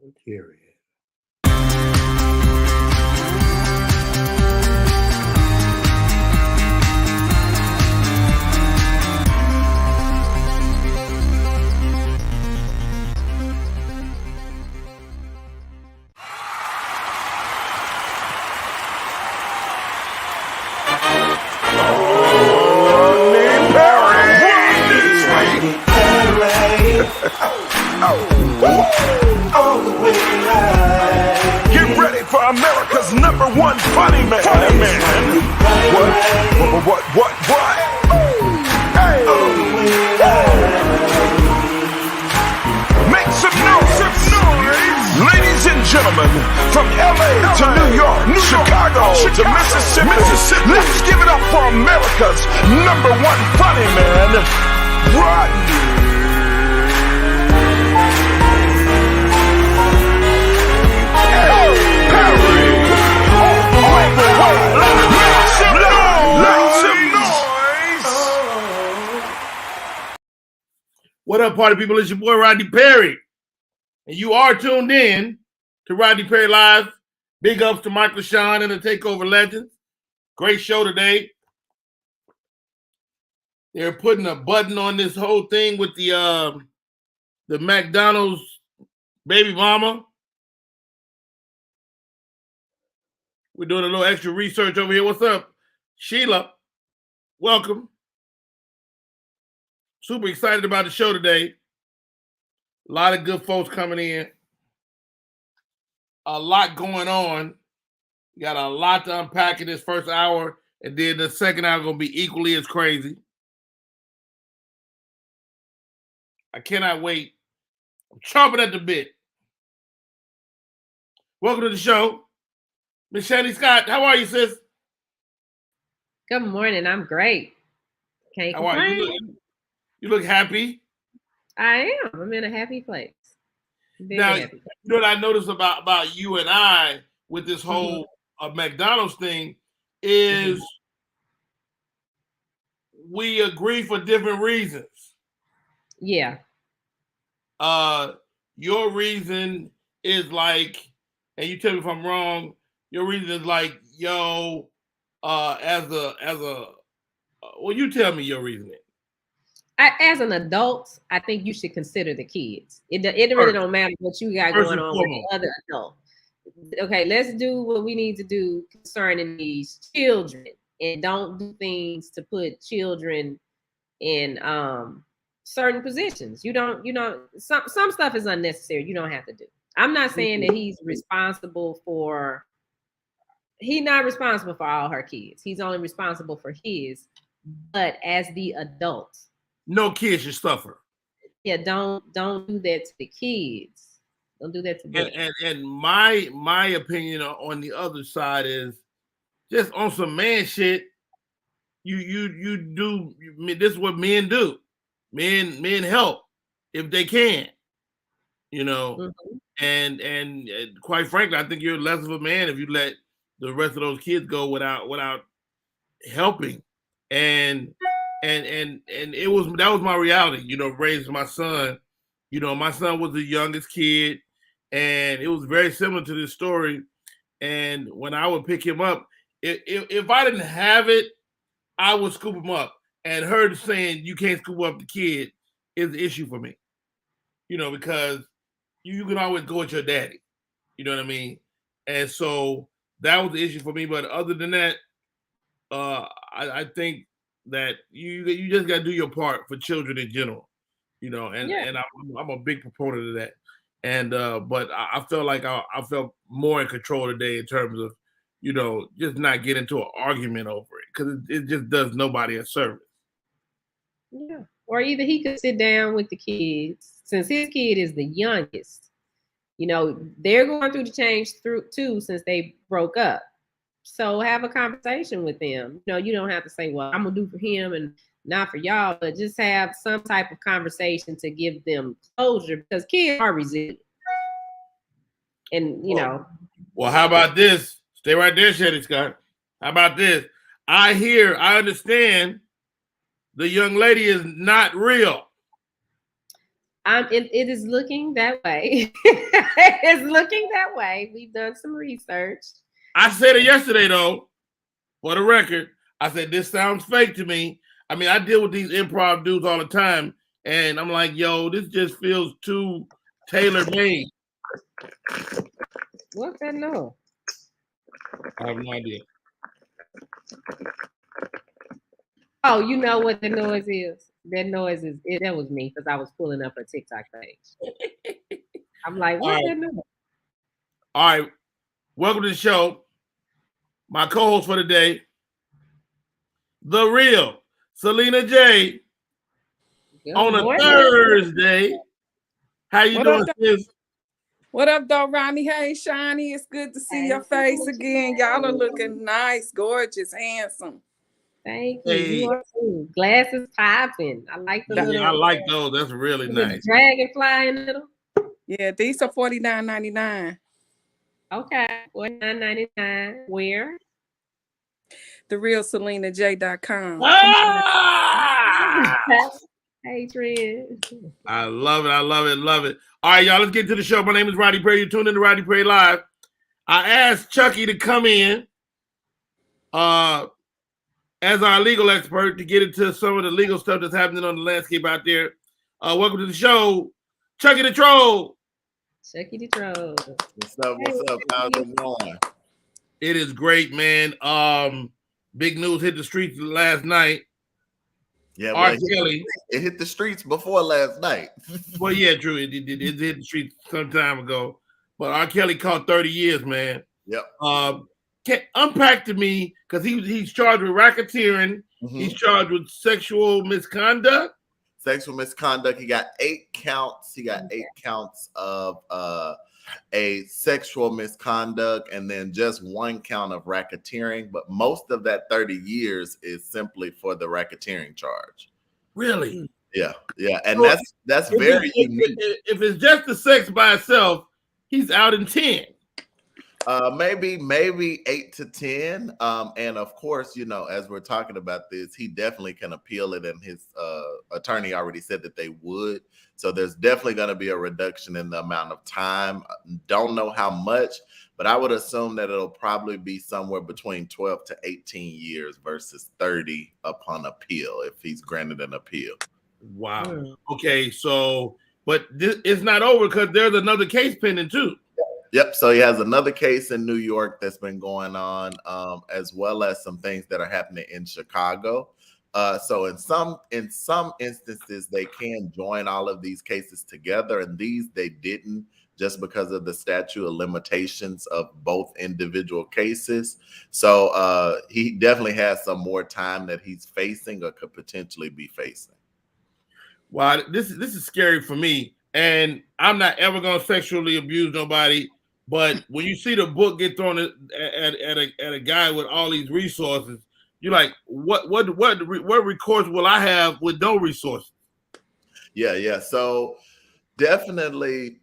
Period. Get ready for America's #1 funny man. What? Hey. Make some noise. Ladies and gentlemen, from LA to New York, Chicago to Mississippi, let's give it up for America's #1 funny man, Rodney. What up, party people? It's your boy Rodney Perry, and you are tuned in to Rodney Perry Live. Big ups to Michael Sean and the Takeover Legends. Great show today. They're putting a button on this whole thing with the McDonald's baby mama. We're doing a little extra research over here. What's up, Sheila? Welcome. Super excited about the show today. A lot of good folks coming in. A lot going on. We got a lot to unpack in this first hour, and then the second hour going to be equally as crazy. I cannot wait. I'm chomping at the bit. Welcome to the show. Miss Shanny Scott, how are you, sis? Good morning. I'm great. Can't How are you? You look happy. I am. I'm in a happy place. Now, happy. you know what I noticed about you and I with this whole McDonald's thing is we agree for different reasons. Yeah. Your reason is like, and you tell me if I'm wrong, your reason is like, well, you tell me your reasoning. As an adult, I think you should consider the kids. It really don't matter what you got going on with the other adult. Okay, let's do what we need to do concerning these children, and don't do things to put children in certain positions. Some stuff is unnecessary. You don't have to do. I'm not saying that he's not responsible for all her kids. He's only responsible for his. But as the adult, no kids should suffer. Yeah, don't do that to the kids. Don't do that to them. And my opinion on the other side is just on some man shit. You do. This is what men do. Men help if they can. You know, and quite frankly, I think you're less of a man if you let the rest of those kids go without helping. And that was my reality, raising my son. My son was the youngest kid, and it was very similar to this story. And when I would pick him up, if I didn't have it, I would scoop him up. And her saying you can't scoop up the kid is the issue for me, because you can always go with your daddy. You know what I mean? And so that was the issue for me. But other than that, I think that you just got to do your part for children in general, and I'm a big proponent of that. And but I felt like I felt more in control today in terms of, just not get into an argument over it, because it just does nobody a service. Yeah. Or either he could sit down with the kids, since his kid is the youngest. They're going through the change too since they broke up. So have a conversation with them. You don't have to say, well, I'm going to do for him and not for y'all, but just have some type of conversation to give them closure, because kids are resilient. And, Well, how about this? Stay right there, Shetty Scott. How about this? I understand the young lady is not real. It is looking that way. It's looking that way. We've done some research. I said it yesterday, though, for the record. I said, this sounds fake to me. I mean, I deal with these improv dudes all the time, and I'm like, yo, this just feels too tailor-made. What's that noise? I have no idea. Oh, you know what the noise is? That noise is that was me because I was pulling up a TikTok page. I'm like, what's that noise? All right. Welcome to the show. My co-host for the day, the real Selena J. On a Thursday. How you doing, sis? What up, though, Rodney? Hey, Shiny. It's good to see your face again. Y'all are looking nice, gorgeous, handsome. Thank you. Hey. You are too. Glasses popping. I like the little. I like those. That's really nice. Dragonfly in the middle. Yeah, these are $49.99. Okay, $49.99. Where? TheRealSelenaJ.com. Ah! Hey, Trent. I love it. I love it. Love it. All right, y'all, let's get to the show. My name is Rodney Perry. You're tuned in to Rodney Perry Live. I asked Chucky to come in as our legal expert to get into some of the legal stuff that's happening on the landscape out there. Welcome to the show, Chucky the Troll. Chucky the Troll. What's up? What's up? How's it going? It is great, man. Big news hit the streets last night. Yeah, well, it hit the streets before last night. Well, yeah, true. It hit the streets some time ago. But R. Kelly caught 30 years, man. Yep. Can unpack to me, because he's charged with racketeering. Mm-hmm. He's charged with sexual misconduct. Sexual misconduct. He got 8 counts. He got 8 counts of a sexual misconduct, and then just 1 count of racketeering. But most of that 30 years is simply for the racketeering charge. Really? Yeah, yeah, and so that's very unique. If it's just the sex by itself, he's out in 10. Maybe 8 to 10. And of course, you know, as we're talking about this, he definitely can appeal it, and his attorney already said that they would. So there's definitely going to be a reduction in the amount of time. Don't know how much, but I would assume that it'll probably be somewhere between 12 to 18 years versus 30 upon appeal if he's granted an appeal. Wow. Okay, so but it's not over because there's another case pending too. Yep. So he has another case in New York that's been going on, as well as some things that are happening in Chicago. So in some instances, they can join all of these cases together, and these they didn't, just because of the statute of limitations of both individual cases. So he definitely has some more time that he's facing or could potentially be facing. Wow, this is scary for me, and I'm not ever gonna sexually abuse nobody. But when you see the book get thrown at a guy with all these resources, you're like, what recourse will I have with no resources? Yeah. So definitely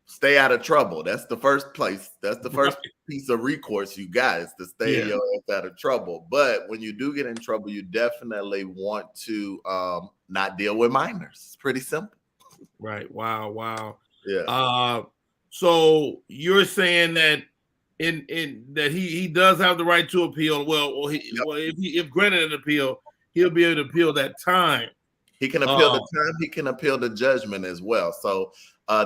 stay out of trouble. That's the first place. That's the first piece of recourse you got, is to stay your ass out of trouble. But when you do get in trouble, you definitely want to not deal with minors. It's pretty simple. Right. Wow. Yeah. So you're saying that in that he does have the right to appeal. Well, if granted an appeal, he'll be able to appeal that time. He can appeal the time. He can appeal the judgment as well. So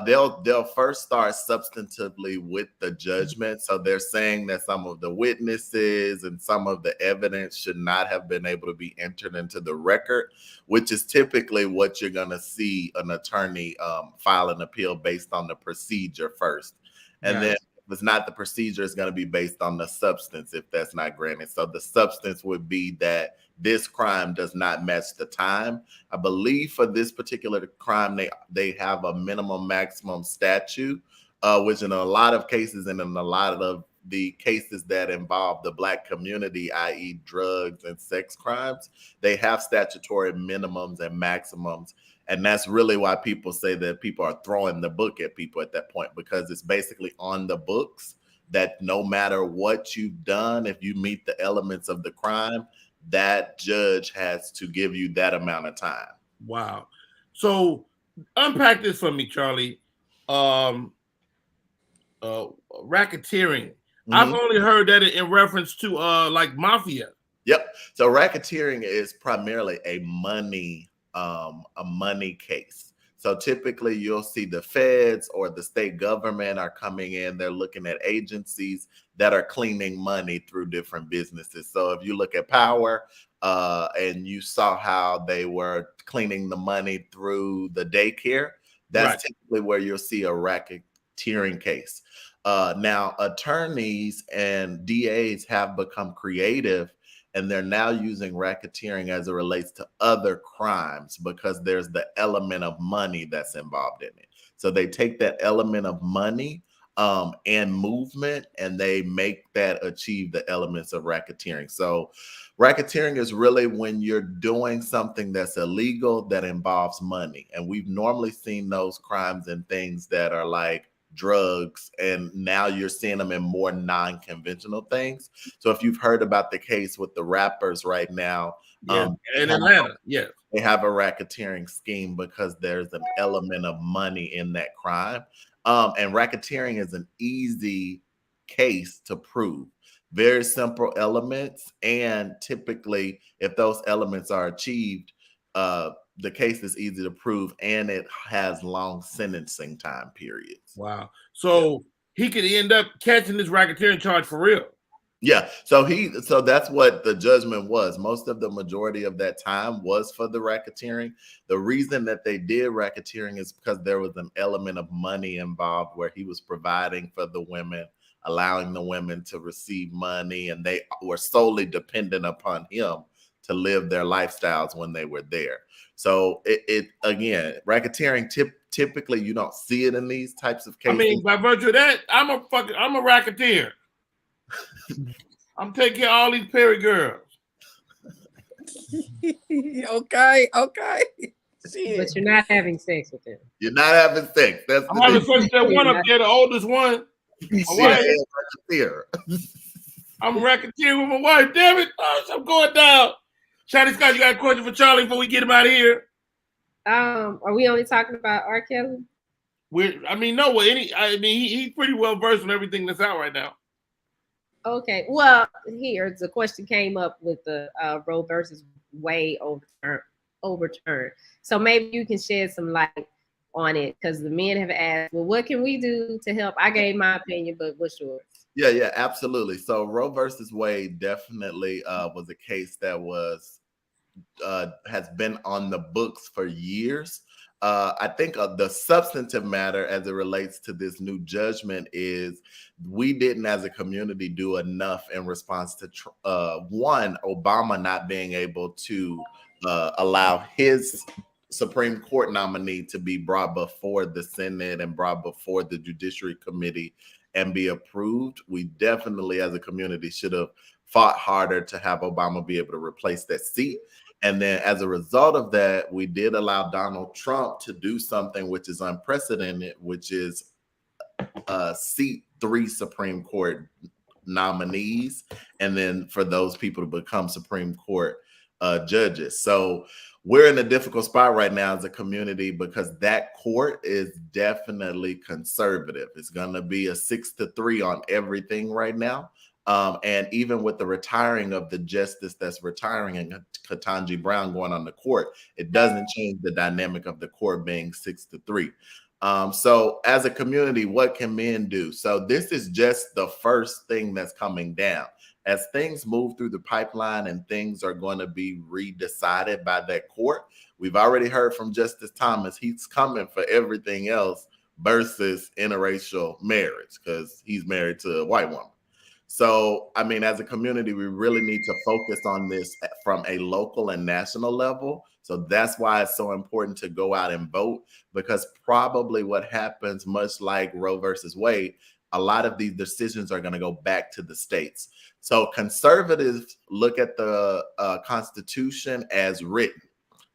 they'll first start substantively with the judgment. So they're saying that some of the witnesses and some of the evidence should not have been able to be entered into the record, which is typically what you're going to see an attorney file an appeal based on the procedure first. And then if it's not the procedure, it's going to be based on the substance if that's not granted. So the substance would be that this crime does not match the time. I believe for this particular crime, they have a minimum maximum statute, which in a lot of cases and in a lot of the cases that involve the Black community, i.e. drugs and sex crimes, they have statutory minimums and maximums. And that's really why people say that people are throwing the book at people at that point, because it's basically on the books that no matter what you've done, if you meet the elements of the crime, that judge has to give you that amount of time. Wow. So unpack this for me, Charlie. Racketeering. I've only heard that in reference to like mafia. Yep. So racketeering is primarily a money case. So typically you'll see the feds or the state government are coming in, they're looking at agencies that are cleaning money through different businesses. So if you look at Power and you saw how they were cleaning the money through the daycare, that's typically where you'll see a racketeering case. Now, attorneys and DAs have become creative, and they're now using racketeering as it relates to other crimes because there's the element of money that's involved in it. So they take that element of money and movement, and they make that achieve the elements of racketeering. So racketeering is really when you're doing something that's illegal that involves money. And we've normally seen those crimes and things that are like drugs, and now you're seeing them in more non-conventional things. So if you've heard about the case with the rappers right now, in Atlanta, they have a racketeering scheme because there's an element of money in that crime. And racketeering is an easy case to prove. Very simple elements, and typically if those elements are achieved, the case is easy to prove, and it has long sentencing time periods. Wow. So he could end up catching this racketeering charge for real. Yeah. So that's what the judgment was. Most of the majority of that time was for the racketeering. The reason that they did racketeering is because there was an element of money involved where he was providing for the women, allowing the women to receive money, and they were solely dependent upon him to live their lifestyles when they were there. So it again, racketeering typically you don't see it in these types of cases. I mean, by virtue of that, I'm a racketeer. I'm taking care of all these Perry girls. Okay. But you're not having sex with them. You're not having sex. I'm having sex with that one up there, the oldest one. Racketeer. I'm a racketeer with my wife. Damn it. Oh, I'm going down. Shotty Scott, you got a question for Charlie before we get him out of here? Are we only talking about R. Kelly? He's pretty well versed on everything that's out right now. Okay. Well, here the question came up with the Roe versus Wade overturn. So maybe you can shed some light on it, because the men have asked, well, what can we do to help? I gave my opinion, but what's yours? Yeah, absolutely. So Roe versus Wade definitely was a case that has been on the books for years. I think the substantive matter as it relates to this new judgment is we didn't as a community do enough in response to one, Obama not being able to allow his Supreme Court nominee to be brought before the Senate and brought before the Judiciary Committee and be approved. We definitely as a community should have fought harder to have Obama be able to replace that seat. And then as a result of that, we did allow Donald Trump to do something which is unprecedented, which is seat 3 Supreme Court nominees, and then for those people to become Supreme Court judges. So we're in a difficult spot right now as a community because that court is definitely conservative. It's going to be a 6-3 on everything right now. And even with the retiring of the justice that's retiring and Ketanji Brown going on the court, it doesn't change the dynamic of the court being 6-3. So as a community, what can men do? So this is just the first thing that's coming down. As things move through the pipeline and things are going to be redecided by that court, we've already heard from Justice Thomas, he's coming for everything else versus interracial marriage because he's married to a white woman. So, I mean, as a community, we really need to focus on this from a local and national level. So that's why it's so important to go out and vote, because probably what happens, much like Roe versus Wade, a lot of these decisions are going to go back to the states. So conservatives look at the Constitution as written.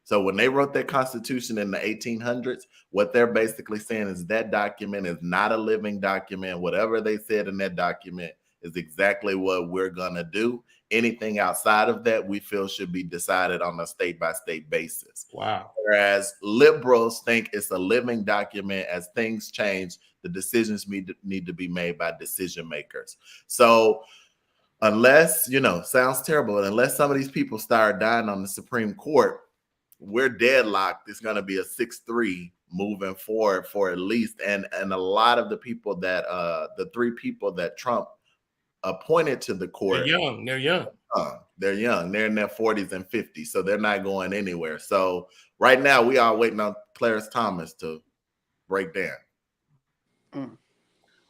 So when they wrote that Constitution in the 1800s, what they're basically saying is that document is not a living document. Whatever they said in that document is exactly what we're going to do. Anything outside of that, we feel should be decided on a state-by-state basis. Wow. Whereas liberals think it's a living document. As things change, the decisions need to be made by decision makers. So unless, sounds terrible, but unless some of these people start dying on the Supreme Court, we're deadlocked. It's going to be a 6-3 moving forward for at least. And a lot of the people that, the 3 people that Trump appointed to the court. They're young. They're young. They're in their 40s and 50s. So they're not going anywhere. So right now we are waiting on Clarence Thomas to break down.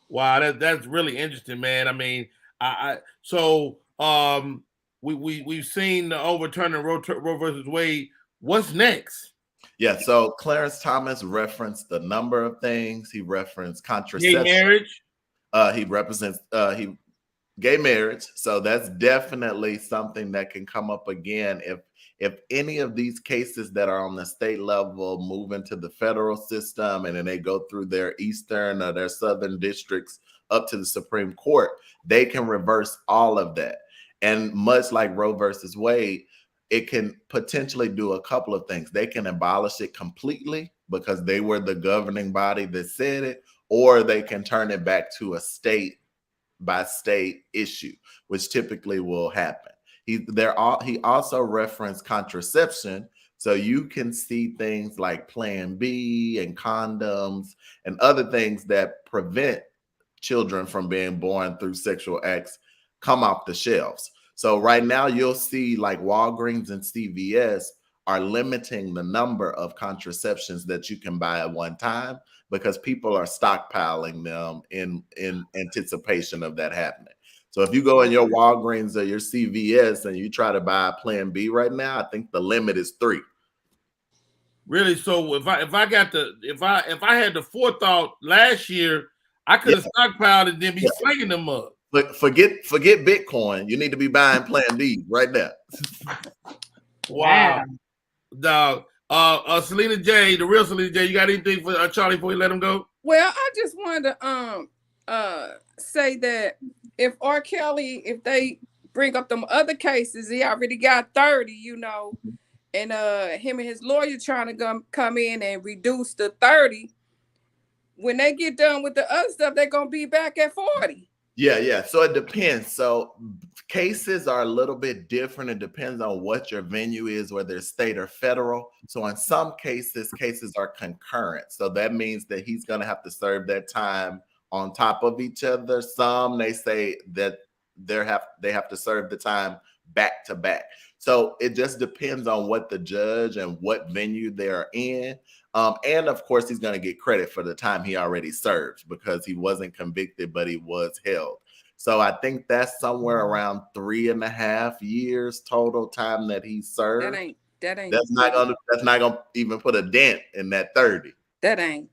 Wow, that's really interesting, man. I mean, we've seen the overturning Roe versus Wade. What's next? Yeah, so Clarence Thomas referenced a number of things. He referenced contraception. Gay marriage. He represents gay marriage. So that's definitely something that can come up again if any of these cases that are on the state level move into the federal system and then they go through their eastern or their southern districts up to the Supreme Court, they can reverse all of that. And much like Roe versus Wade, it can potentially do a couple of things. They can abolish it completely because they were the governing body that said it, or they can turn it back to a state by state issue, which typically will happen. He also referenced contraception. So you can see things like Plan B and condoms and other things that prevent children from being born through sexual acts come off the shelves. So right now you'll see like Walgreens and CVS are limiting the number of contraceptions that you can buy at one time because people are stockpiling them in anticipation of that happening. So if you go in your Walgreens or your CVS and you try to buy a Plan B right now, I think the limit is 3. Really? So if I had the forethought last year, I could have stockpiled and then be slinging them up. But forget Bitcoin. You need to be buying Plan B right now. Wow. Dog. Selena J, the real Selena J, you got anything for Charlie before you let him go? Well, I just wanted to say that if R. Kelly, if they bring up them other cases, he already got 30, and him and his lawyer trying to come in and reduce the 30. When they get done with the other stuff, they're gonna be back at 40. Yeah. So it depends. So cases are a little bit different. It depends on what your venue is, whether it's state or federal. So in some cases are concurrent. So that means that he's going to have to serve that time on top of each other. Some, they say that they have to serve the time back to back. So it just depends on what the judge and what venue they're in. And of course, he's going to get credit for the time he already served because he wasn't convicted, but he was held. So I think that's somewhere around 3.5 years total time that he served. That's not gonna even put a dent in that 30. That ain't.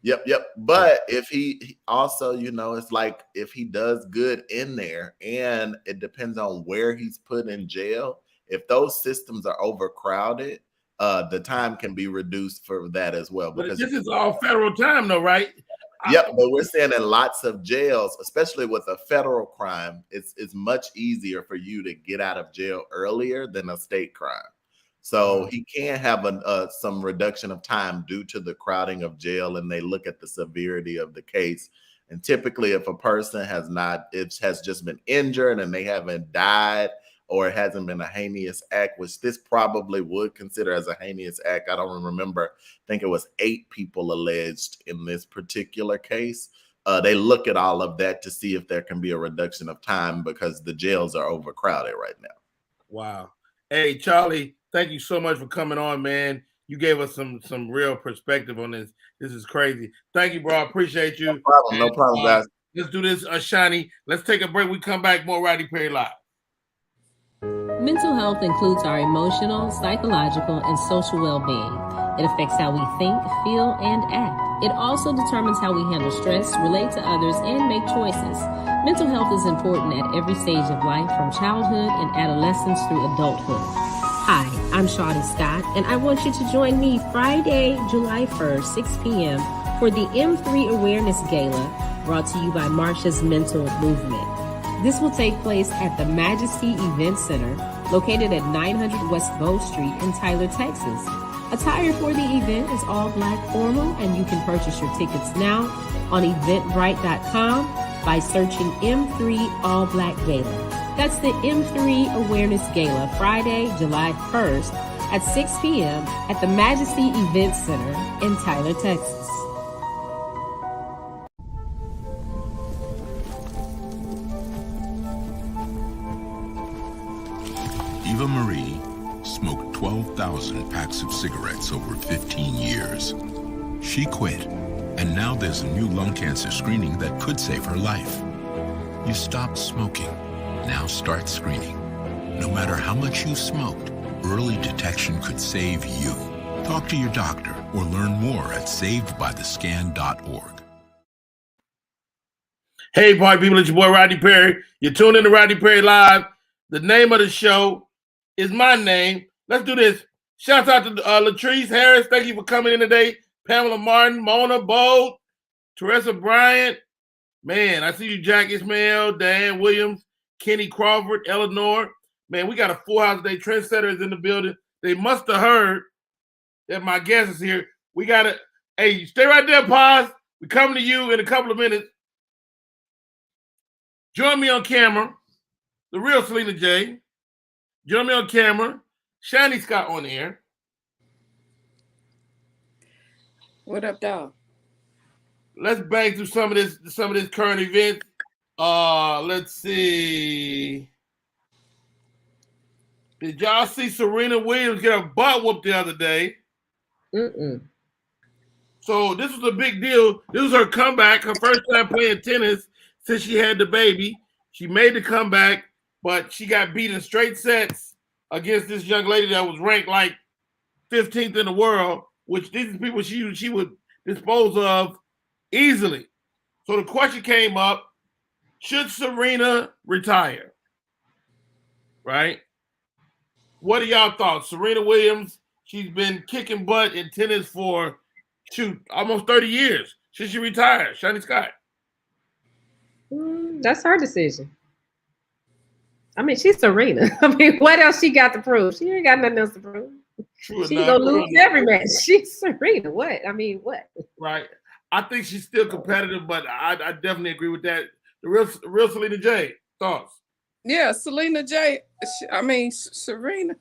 Yep. But if he also, it's like if he does good in there, and it depends on where he's put in jail. If those systems are overcrowded, the time can be reduced for that as well. Because this is all federal time, though, right? Yep, but we're saying in lots of jails, especially with a federal crime, it's much easier for you to get out of jail earlier than a state crime. So he can have some reduction of time due to the crowding of jail, and they look at the severity of the case. And typically, if a person has just been injured and they haven't died, or it hasn't been a heinous act, which this probably would consider as a heinous act. I don't remember. I think it was 8 people alleged in this particular case. They look at all of that to see if there can be a reduction of time because the jails are overcrowded right now. Wow. Hey, Charlie, thank you so much for coming on, man. You gave us some real perspective on this. This is crazy. Thank you, bro. I appreciate you. No problem, guys. Let's do this, Shani. Let's take a break. We come back, more Rodney Perry Live. Mental health includes our emotional, psychological, and social well-being. It affects how we think, feel, and act. It also determines how we handle stress, relate to others, and make choices. Mental health is important at every stage of life, from childhood and adolescence through adulthood. Hi, I'm Shawty Scott, and I want you to join me Friday, July 1st, 6 p.m. for the M3 Awareness Gala, brought to you by Marsha's Mental Movement. This will take place at the Majesty Event Center, located at 900 West Bow Street in Tyler, Texas. Attire for the event is all black formal, and you can purchase your tickets now on eventbrite.com by searching M3 All Black Gala. That's the M3 Awareness Gala, Friday, July 1st at 6 p.m. at the Majesty Event Center in Tyler, Texas. Eva Marie smoked 12,000 packs of cigarettes over 15 years. She quit, and now there's a new lung cancer screening that could save her life. You stopped smoking. Now start screening. No matter how much you smoked, early detection could save you. Talk to your doctor or learn more at savedbythescan.org. Hey, party people, it's your boy Rodney Perry. You're tuned in to Rodney Perry Live. The name of the show is my name. Let's do this. Shout out to Latrice Harris. Thank you for coming in today. Pamela Martin, Mona Bold, Teresa Bryant. Man, I see you, Jack Ismail, Diane Williams, Kenny Crawford, Eleanor. Man, we got a full house today. Trendsetters in the building. They must have heard that my guest is here. We got to, hey, stay right there, pause. We're coming to you in a couple of minutes. Join me on camera, the real Selena J. Join me on camera, Shani Scott on the air. What up, dog? Let's bang through some of this current events. Let's see. Did y'all see Serena Williams get a butt whooped the other day? So this was a big deal. This was her comeback, her first time playing tennis since she had the baby. She made the comeback, but she got beat in straight sets against this young lady that was ranked like 15th in the world, which these people she would dispose of easily. So the question came up, should Serena retire? Right? What are y'all thoughts? Serena Williams, she's been kicking butt in tennis for, almost 30 years. Should she retire? Shani Scott. That's her decision. I mean, she's Serena. I mean, what else she got to prove? She ain't got nothing else to prove. She's gonna lose every match. She's Serena. What? I mean, what? Right. I think she's still competitive, but I definitely agree with that. The real Selena J. Thoughts? Yeah, Selena J. Serena.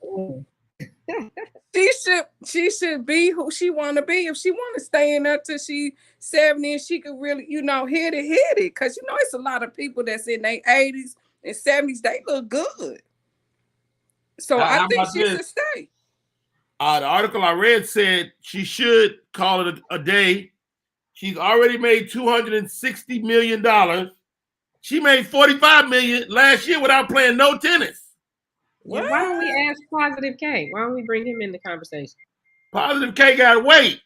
She should be who she want to be. If she want to stay in there till she 70 and she could really, hit it. Because, it's a lot of people that's in their 80s and 70s. They look good. So I think she should stay. The article I read said she should call it a day. She's already made $260 million. She made $45 million last year without playing no tennis. Why don't we ask Positive K? Why don't we bring him in the conversation? Positive K got to wait.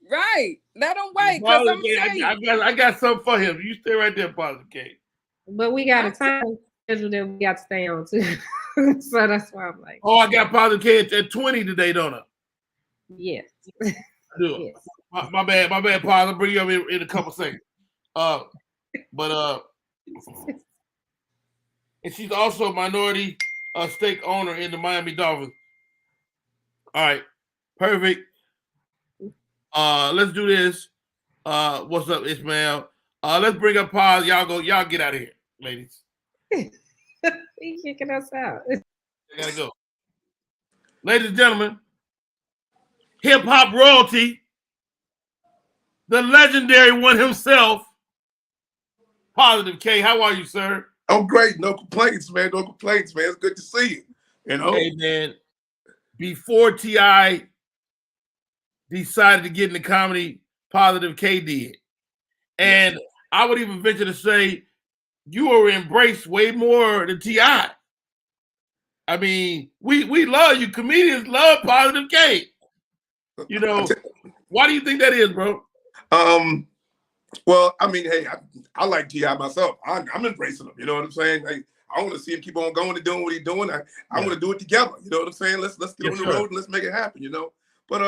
Right. Let him wait. Because I got something for him. You stay right there, Positive K. But we got a time schedule that we got to stay on too. So that's why I'm like. Oh, I got Positive K at 20 today, don't I? Yes. I do. Yes. My bad, Paz. I'll bring you up in a couple seconds. And she's also a minority stake owner in the Miami Dolphins. All right, perfect. Let's do this. What's up, Ismail? Let's bring up Paz. Y'all get out of here, ladies. He's kicking us out. I gotta go. Ladies and gentlemen, hip hop royalty, the legendary one himself, Positive K. How are you, sir? I'm great. No complaints, man. No complaints, man. It's good to see you. Hey, man. Before T.I. decided to get into comedy, Positive K did. And I would even venture to say you were embraced way more than T.I. I mean, we love you. Comedians love Positive K. Why do you think that is, bro? Well, I mean, hey, I like T.I. myself. I'm embracing him. You know what I'm saying? I want to see him keep on going and doing what he's doing. I want to do it together. You know what I'm saying? Let's get on the road and let's make it happen. But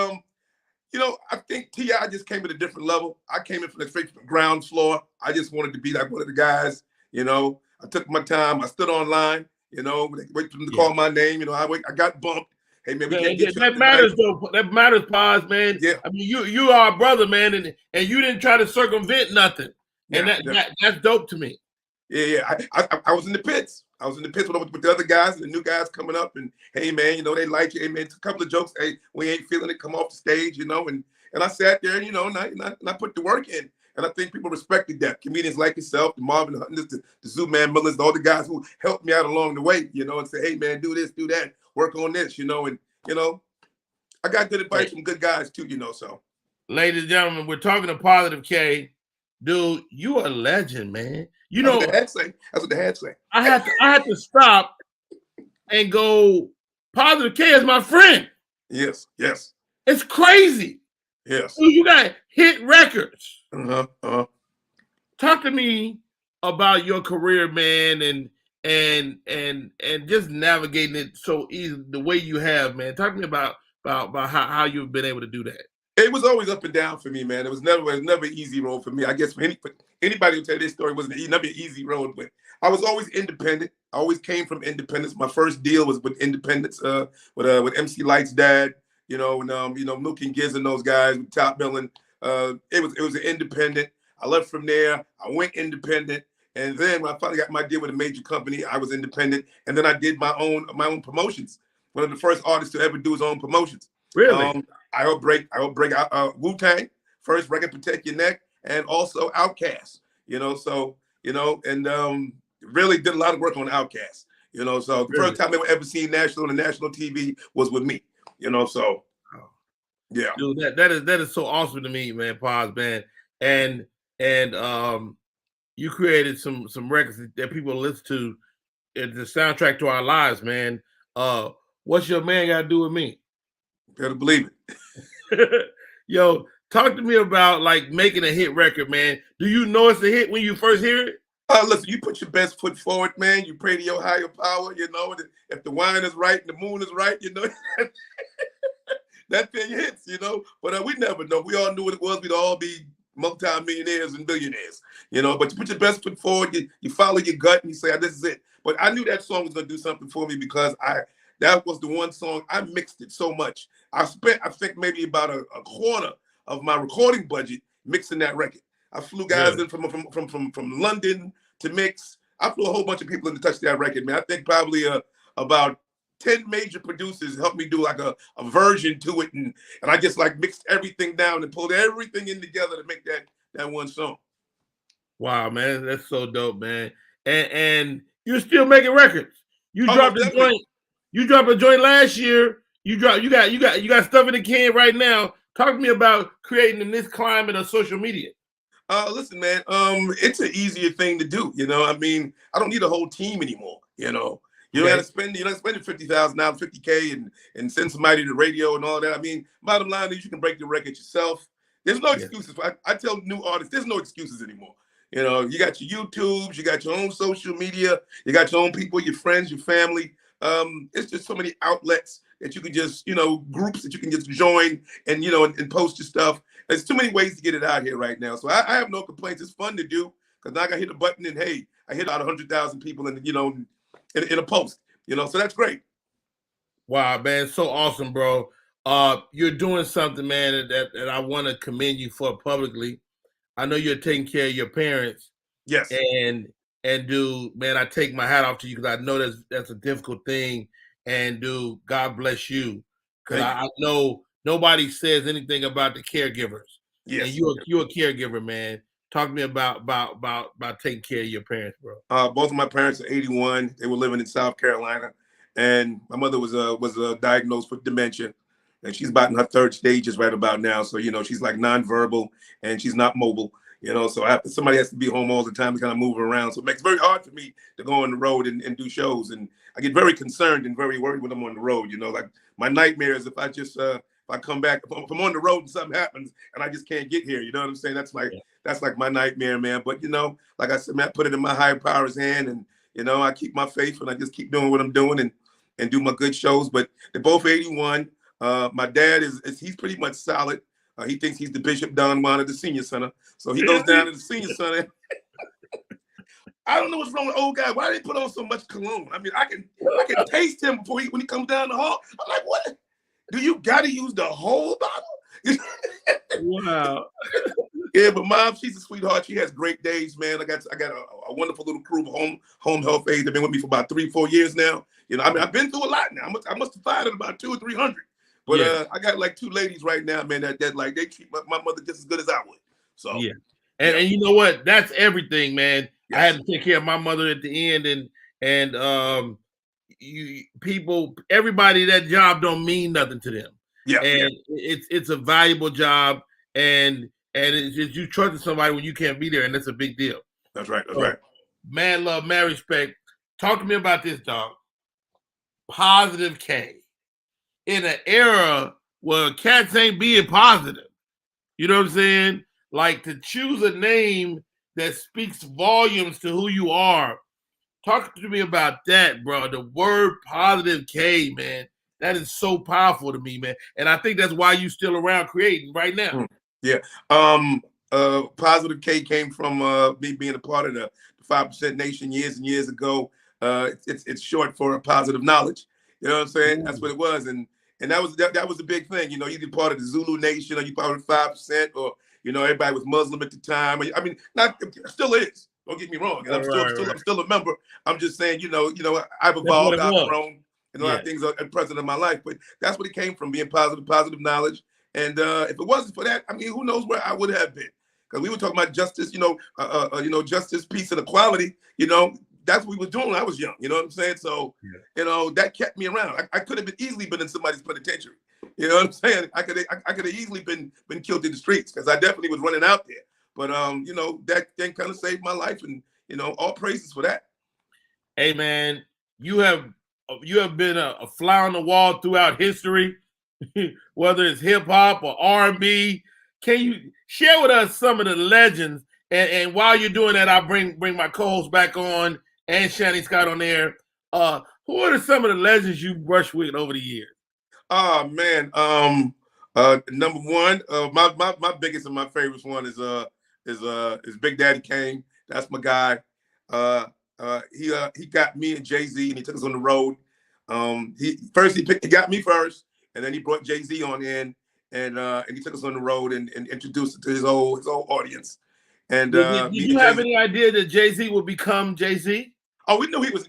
You know, I think T.I. just came at a different level. I came in from the straight from the ground floor. I just wanted to be like one of the guys. You know, I took my time. I stood online. You know, wait for them to call my name. You know, I got bumped. Hey man, we can't get you that matters though. That matters, Paz, man. Yeah. I mean, you are a brother, man, and you didn't try to circumvent nothing, and that's dope to me. Yeah. I was in the pits. I was in the pits with the other guys and the new guys coming up, and hey man, you know, they like you. Hey man, it's a couple of jokes. Hey, we ain't feeling it. Come off the stage, you know, and I sat there, you know, and I put the work in. And I think people respected that. Comedians like yourself, the Marvin Hunters, the Zoo Man Millers, all the guys who helped me out along the way, you know, and say, hey man, do this, do that, work on this, you know, and you know, I got good advice from good guys too, you know. So, ladies and gentlemen, we're talking to Positive K. Dude, you a legend, man. You know, that's what the head say. I had to stop and go. Positive K is my friend. Yes. It's crazy. Yes. Dude, you got hit records. Talk to me about your career, man, and just navigating it so easy the way you have, man. Talk to me about how you've been able to do that. It was always up and down for me, man. It was never an easy road for me. I guess for anybody who tell this story, it wasn't never an easy road, but I was always independent. I always came from independence. My first deal was with Independence, with MC Light's dad, you know, and you know, Milk and Giz and those guys with Top Billing. It was an independent. I left from there. I went independent, and then when I finally got my deal with a major company, I was independent, and then I did my own promotions. One of the first artists to ever do his own promotions. Really? I helped break Wu-Tang, first record, Protect Your Neck, and also Outkast. You know, so you know, and really did a lot of work on Outkast. You know, so the first time they were ever seen national TV was with me. You know, so yeah. Dude, that is so awesome to me, man, Paz, man. And you created some records that people listen to. It's the soundtrack to our lives, man. What's your man got to do with me? Better believe it. Yo, talk to me about like making a hit record, man. Do you know it's a hit when you first hear it? Listen, you put your best foot forward, man. You pray to your higher power, you know. If the wine is right and the moon is right, you know, that thing hits, you know. But we never know. We all knew what it was. We'd all be multi-millionaires and billionaires, you know. But you put your best foot forward. You follow your gut and you say, this is it. But I knew that song was going to do something for me because that was the one song I mixed it so much. I think maybe about a quarter of my recording budget mixing that record. I flew guys in from London to mix. I flew a whole bunch of people in to touch that record, man. I think probably about 10 major producers helped me do like a version to it, and I just like mixed everything down and pulled everything in together to make that one song. Wow, man, that's so dope, man. And you're still making records. You dropped a joint. You dropped a joint last year. You got stuff in the can right now. Talk to me about creating in this climate of social media. Listen, man, it's an easier thing to do. You know, I mean, I don't need a whole team anymore. You know, you don't have to spend, you're not spending $50,000, $50K, and send somebody to the radio and all that. I mean, bottom line is you can break the record yourself. There's no excuses. I tell new artists, there's no excuses anymore. You know, you got your YouTubes, you got your own social media, you got your own people, your friends, your family. It's just so many outlets that you can just, you know, groups that you can just join and, you know, and post your stuff. There's too many ways to get it out here right now. So I have no complaints. It's fun to do because now I can hit a button and hey, I hit out 100,000 people in, you know, in a post, you know, so that's great. Wow, man. So awesome, bro. You're doing something, man, that I want to commend you for publicly. I know you're taking care of your parents. Yes. And dude, man, I take my hat off to you because I know that's a difficult thing. And dude, God bless you. Because I know nobody says anything about the caregivers. Yes. And you're a caregiver, man. Talk to me about taking care of your parents, bro. Both of my parents are 81. They were living in South Carolina. And my mother was diagnosed with dementia. And she's about in her third stages right about now. So, you know, she's like nonverbal and she's not mobile. You know, so somebody has to be home all the time to kind of move around. So it makes it very hard for me to go on the road and do shows. And I get very concerned and very worried when I'm on the road. You know, like my nightmare is if I come back, if I'm on the road and something happens and I just can't get here. You know what I'm saying? That's like my nightmare, man. But, you know, like I said, man, I put it in my higher power's hand and, you know, I keep my faith and I just keep doing what I'm doing and do my good shows. But they're both 81. My dad he's pretty much solid. He thinks he's the Bishop Don Juan of the senior center. So he goes down to the senior center. I don't know what's wrong with old guy. Why did they put on so much cologne? I mean, I can taste him before when he comes down the hall. I'm like, what? Do you got to use the whole bottle? Wow. Yeah, but Mom, she's a sweetheart. She has great days, man. I got a wonderful little crew of home health aides. They've been with me for about 3-4 years now. You know, I mean, I've been through a lot now. I must have fired at about 200 or 300. But yeah. I got like 2 ladies right now, man, that like they treat my mother just as good as I would. So yeah. And you know what? That's everything, man. Yes. I had to take care of my mother at the end, and everybody, that job don't mean nothing to them. Yeah, and it's a valuable job, and it's just you trusting somebody when you can't be there, and that's a big deal. That's right. That's right. Man, love, man, respect. Talk to me about this, dog. Positive K. In an era where cats ain't being positive. You know what I'm saying? Like, to choose a name that speaks volumes to who you are. Talk to me about that, bro. The word Positive K, man. That is so powerful to me, man. And I think that's why you still around creating right now. Yeah. Positive K came from me being a part of the 5% Nation years and years ago. It's short for positive knowledge. You know what I'm saying? That's what it was. And that was a big thing. You know, you be part of the Zulu Nation, or you part of the 5%, or you know, everybody was Muslim at the time. I mean, still is. Don't get me wrong. And I'm still a member. I'm just saying, you know, I've evolved, I've grown, and a lot of things are present in my life. But that's what it came from, being positive knowledge. And if it wasn't for that, I mean, who knows where I would have been? Because we were talking about justice, justice, peace, and equality. You know, that's what we were doing when I was young. You know what I'm saying? So, you know, that kept me around. I could have easily been in somebody's penitentiary. You know what I'm saying? I could have easily been killed in the streets, because I definitely was running out there. But you know, that thing kind of saved my life, and you know, all praises for that. Hey man, you have been a fly on the wall throughout history, whether it's hip hop or R&B. Can you share with us some of the legends? And while you're doing that, I'll bring my co-host back on, and Shani Scott on there. Who are some of the legends you brushed with over the years? Oh man, number one, my biggest and my favorite one is Big Daddy Kane. That's my guy. He got me and Jay-Z, and he took us on the road. He got me first, and then he brought Jay-Z on in, and he took us on the road and introduced it to his whole audience. And did you have any idea that Jay-Z would become Jay-Z? Oh, we knew he was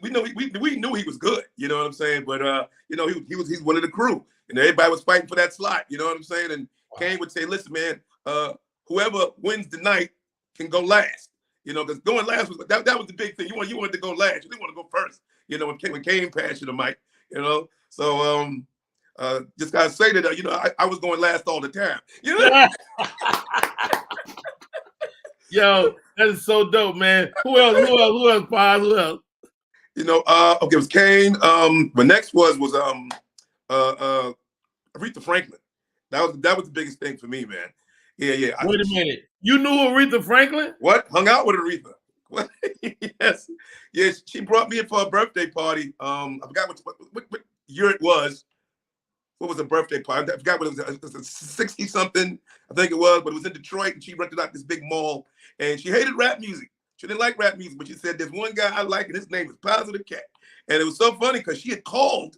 good. You know what I'm saying? But you know, he's one of the crew, and everybody was fighting for that slot. You know what I'm saying? And Kane would say, "Listen, man, whoever wins the night can go last." You know, because going last was that was the big thing. You wanted to go last. You didn't want to go first. You know, when Kane passed you the mic. You know, so just gotta say that you know, I was going last all the time. You know. Yo, that is so dope, man. Who else, Paz? Who else? You know, okay, it was Kane. The next was Aretha Franklin. That was the biggest thing for me, man. Yeah. Wait a minute. You knew Aretha Franklin? What? Hung out with Aretha. What? Yes. She brought me in for a birthday party. I forgot what year it was. What was a birthday party? I forgot what it was. 60-something, I think it was, but it was in Detroit, and she rented out this big mall, and she hated rap music. She didn't like rap music, but she said, "There's one guy I like, and his name is Positive Cat." And it was so funny because she called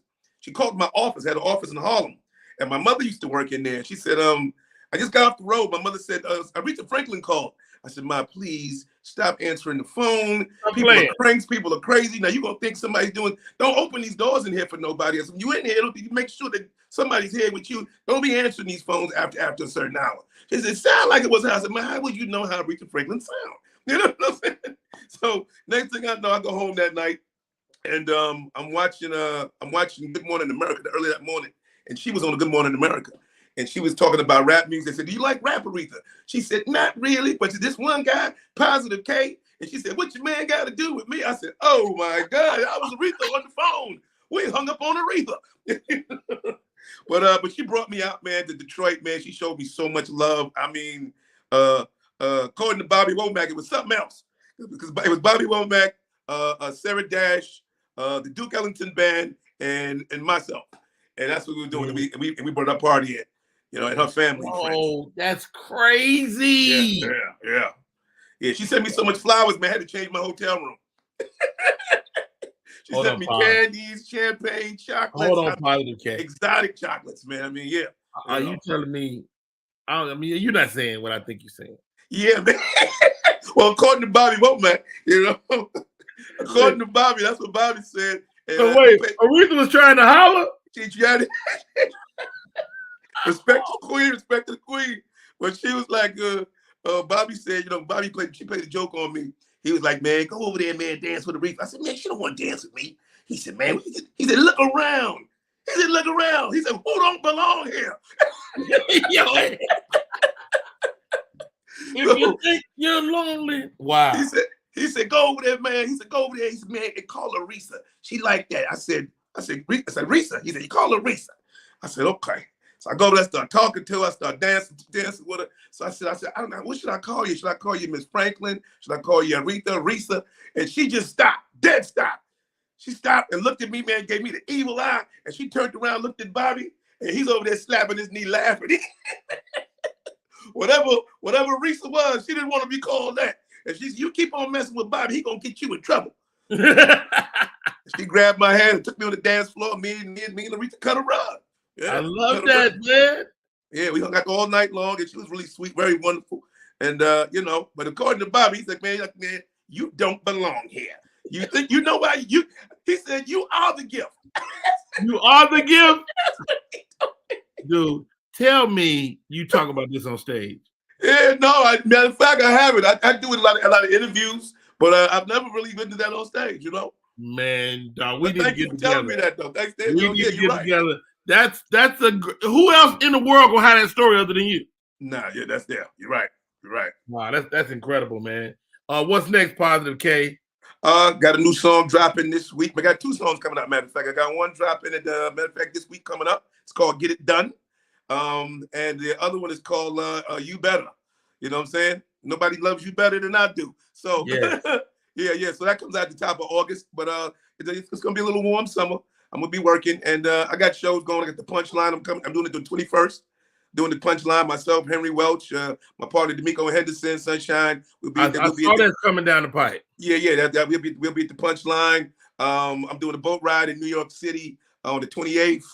my office, had an office in Harlem, and my mother used to work in there. She said, "I just got off the road." My mother said, "Aretha Franklin called." I said, "Ma, please stop answering the phone. People are cranks. People are crazy. Now you're going to think somebody's don't open these doors in here for nobody else. When you in here, you make sure that somebody's here with you. Don't be answering these phones after a certain hour." She said, "It sounded like it was her." I said, "Ma, how would you know how Aretha Franklin sound?" You know what I'm saying? So next thing I know, I go home that night, and I'm watching Good Morning America early that morning, and she was on Good Morning America. And she was talking about rap music. I said, "Do you like rap, Aretha?" She said, "Not really, but this one guy, Positive K." And she said, "What your man got to do with me?" I said, "Oh my God, I was Aretha on the phone. We hung up on Aretha." But she brought me out, man, to Detroit, man. She showed me so much love. I mean, according to Bobby Womack, it was something else. Because it was Bobby Womack, Sarah Dash, the Duke Ellington Band, and myself. And that's what we were doing. And we brought our party in. you know, and her family and friends. Oh, that's crazy. Yeah, she sent me so much flowers, man. I had to change my hotel room. She sent me candies, champagne, chocolates. Hold on, Positive K. Exotic chocolates, man. I mean, yeah. Are you telling me? I mean, you're not saying what I think you're saying. Yeah, man. Well, according to Bobby Womack, you know, according to Bobby, that's what Bobby said. And, so wait, Aretha was trying to holler? She tried to respect the queen. But she was like, Bobby said, you know, she played a joke on me. He was like, man, go over there, man, dance with Aretha. I said, man, she don't want to dance with me. He said, man, he said, look around. He said, look around. He said, who don't belong here? Yo, if you think you're lonely, wow. He said, go over there, man. He said, go over there. He said, man, they call her Risa. She like that. I said, Risa. He said, you call her Risa. I said, okay. So I go over there, start talking to her, I start dancing with her. So I said, I don't know, what should I call you? Should I call you Miss Franklin? Should I call you Aretha, Risa? And she just stopped, dead stop. She stopped and looked at me, man, gave me the evil eye. And she turned around, looked at Bobby, and he's over there slapping his knee, laughing. whatever Risa was, she didn't want to be called that. And she said, you keep on messing with Bobby, he gonna get you in trouble. She grabbed my hand and took me on the dance floor. Me and Aretha cut a rug. Yeah, I love that, man. Yeah, we hung out all night long, and she was really sweet, very wonderful. And you know, but according to Bobby, he's like, man, you don't belong here. You think you know why? He said, you are the gift. You are the gift, dude. Tell me you talk about this on stage. Yeah, no. Matter of fact, I haven't. I do a lot of interviews, but I've never really been to that on stage. You know, man, dog, we need to get together. Telling me that though. Thanks, Dave. We need to get together. That's who else in the world gonna have that story other than you? Nah, yeah, that's there. You're right. Wow, that's incredible, man. What's next, Positive K? Got a new song dropping this week. I got 2 songs coming out. Matter of fact, I got one dropping at matter of fact this week coming up. It's called Get It Done. And the other one is called You Better. You know what I'm saying? Nobody loves you better than I do. So yeah. yeah. So that comes out at the top of August. But it's gonna be a little warm summer. I'm gonna be working, and I got shows going. I got the Punchline. I'm doing it the 21st. Doing the Punchline myself, Henry Welch, my partner D'Amico Henderson, Sunshine. I saw that's coming down the pipe. Yeah. We'll be at the Punchline. I'm doing a boat ride in New York City on the 28th.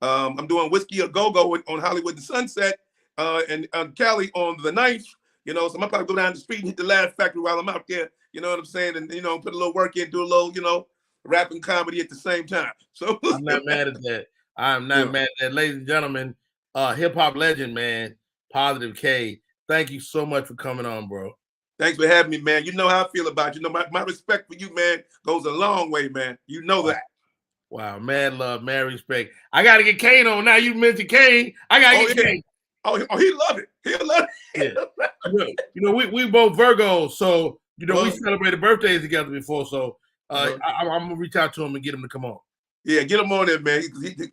I'm doing Whiskey A Go-Go on Hollywood and Sunset, and Cali on the 9th. You know, so I'm probably go down the street and hit the Laugh Factory while I'm out there. You know what I'm saying? And put a little work in, do a little, rapping comedy at the same time. So I'm not mad at that. I'm not mad at that. Ladies and gentlemen, hip hop legend, man, Positive K. Thank you so much for coming on, bro. Thanks for having me, man. You know how I feel about you. My respect for you, man, goes a long way, man. You know that. Wow, mad love, mad respect. I gotta get Kane on now. You mentioned Kane. I gotta get Kane. Oh, he love it. He'll love it. Yeah. We both Virgos, so we celebrated birthdays together before. So I'm gonna reach out to him and get him to come on. Yeah, get him on there, man.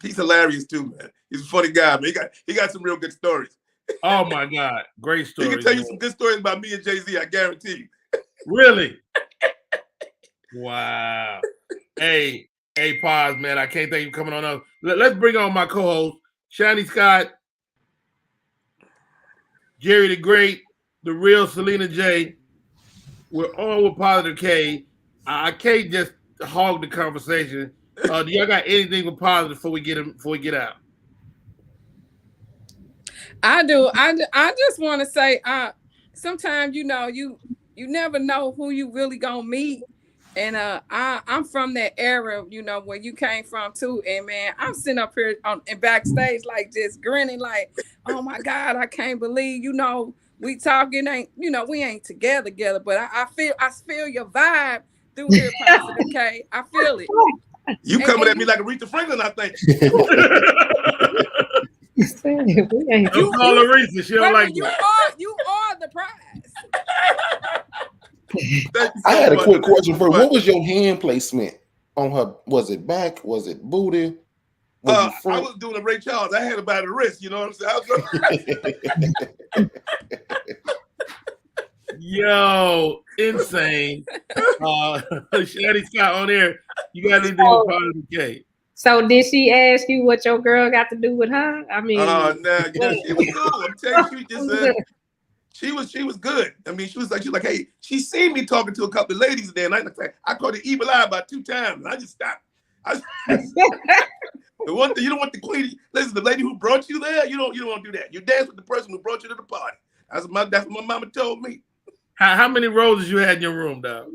He's hilarious too, man. He's a funny guy, man. He got some real good stories. Oh my God, great stories. He can tell you some good stories about me and Jay-Z, I guarantee you. Really? Wow. Hey, Paz, man, I can't thank you for coming on. Let's bring on my co-host, Shiny Scott, Jerry the Great, the real Selena J. We're on with Positive K. I can't just hog the conversation. Do y'all got anything for Positive before we get out? I do. I just want to say, sometimes you never know who you really gonna meet, and I'm from that era, where you came from too. And man, I'm sitting up here and backstage like just grinning, like, oh my God, I can't believe we talking we ain't together, but I feel your vibe through here, Positive K. I feel it. You coming at me like Aretha Franklin, I think. You call Aretha, she don't like you. You are the prize. I had a quick question for her. What was your hand placement on her? Was it back? Was it booty? I was doing a Ray Charles. I had it by the wrist. You know what I'm saying? Yo, insane. Shady Scott on there. You got anything with Positive K? So did she ask you what your girl got to do with her? I mean, nah, she was cool. I'm telling you, she was good. I mean, she was like, hey, she seen me talking to a couple of ladies there, and I caught the evil eye about 2 times, and I just stopped. The one thing you don't want the queen. Listen, the lady who brought you there, you don't want to do that. You dance with the person who brought you to the party. That's what my mama told me. How many roses you had in your room, dog?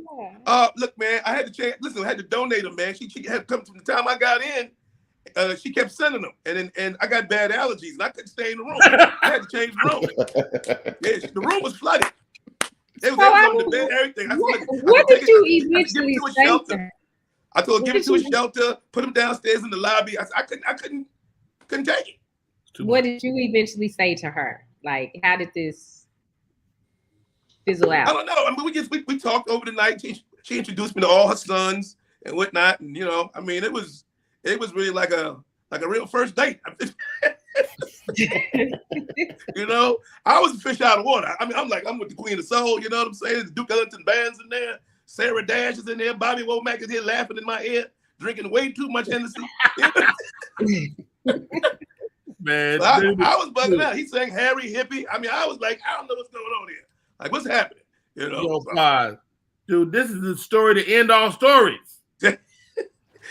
Look, man, I had to change. Listen, I had to donate them, man. She had to come from the time I got in. She kept sending them, and I got bad allergies, and I couldn't stay in the room. I had to change the room. Yeah, the room was flooded. It was on the bed, everything. What did you eventually say to her? I told her, give it to a shelter, put him downstairs in the lobby. I couldn't take it. What did you eventually say to her? Like, how did this fizzle out? I don't know. I mean, we talked over the night. She introduced me to all her sons and whatnot, and I mean, it was really like a real first date. I was a fish out of water. I mean, I'm with the Queen of Soul. You know what I'm saying? The Duke Ellington band's in there. Sarah Dash is in there. Bobby Womack is here laughing in my ear, drinking way too much Hennessy. Man, I was bugging out. He sang Harry Hippie. I mean, I was like, I don't know what's going on here. Like, what's happening? Dude, this is the story to end all stories. It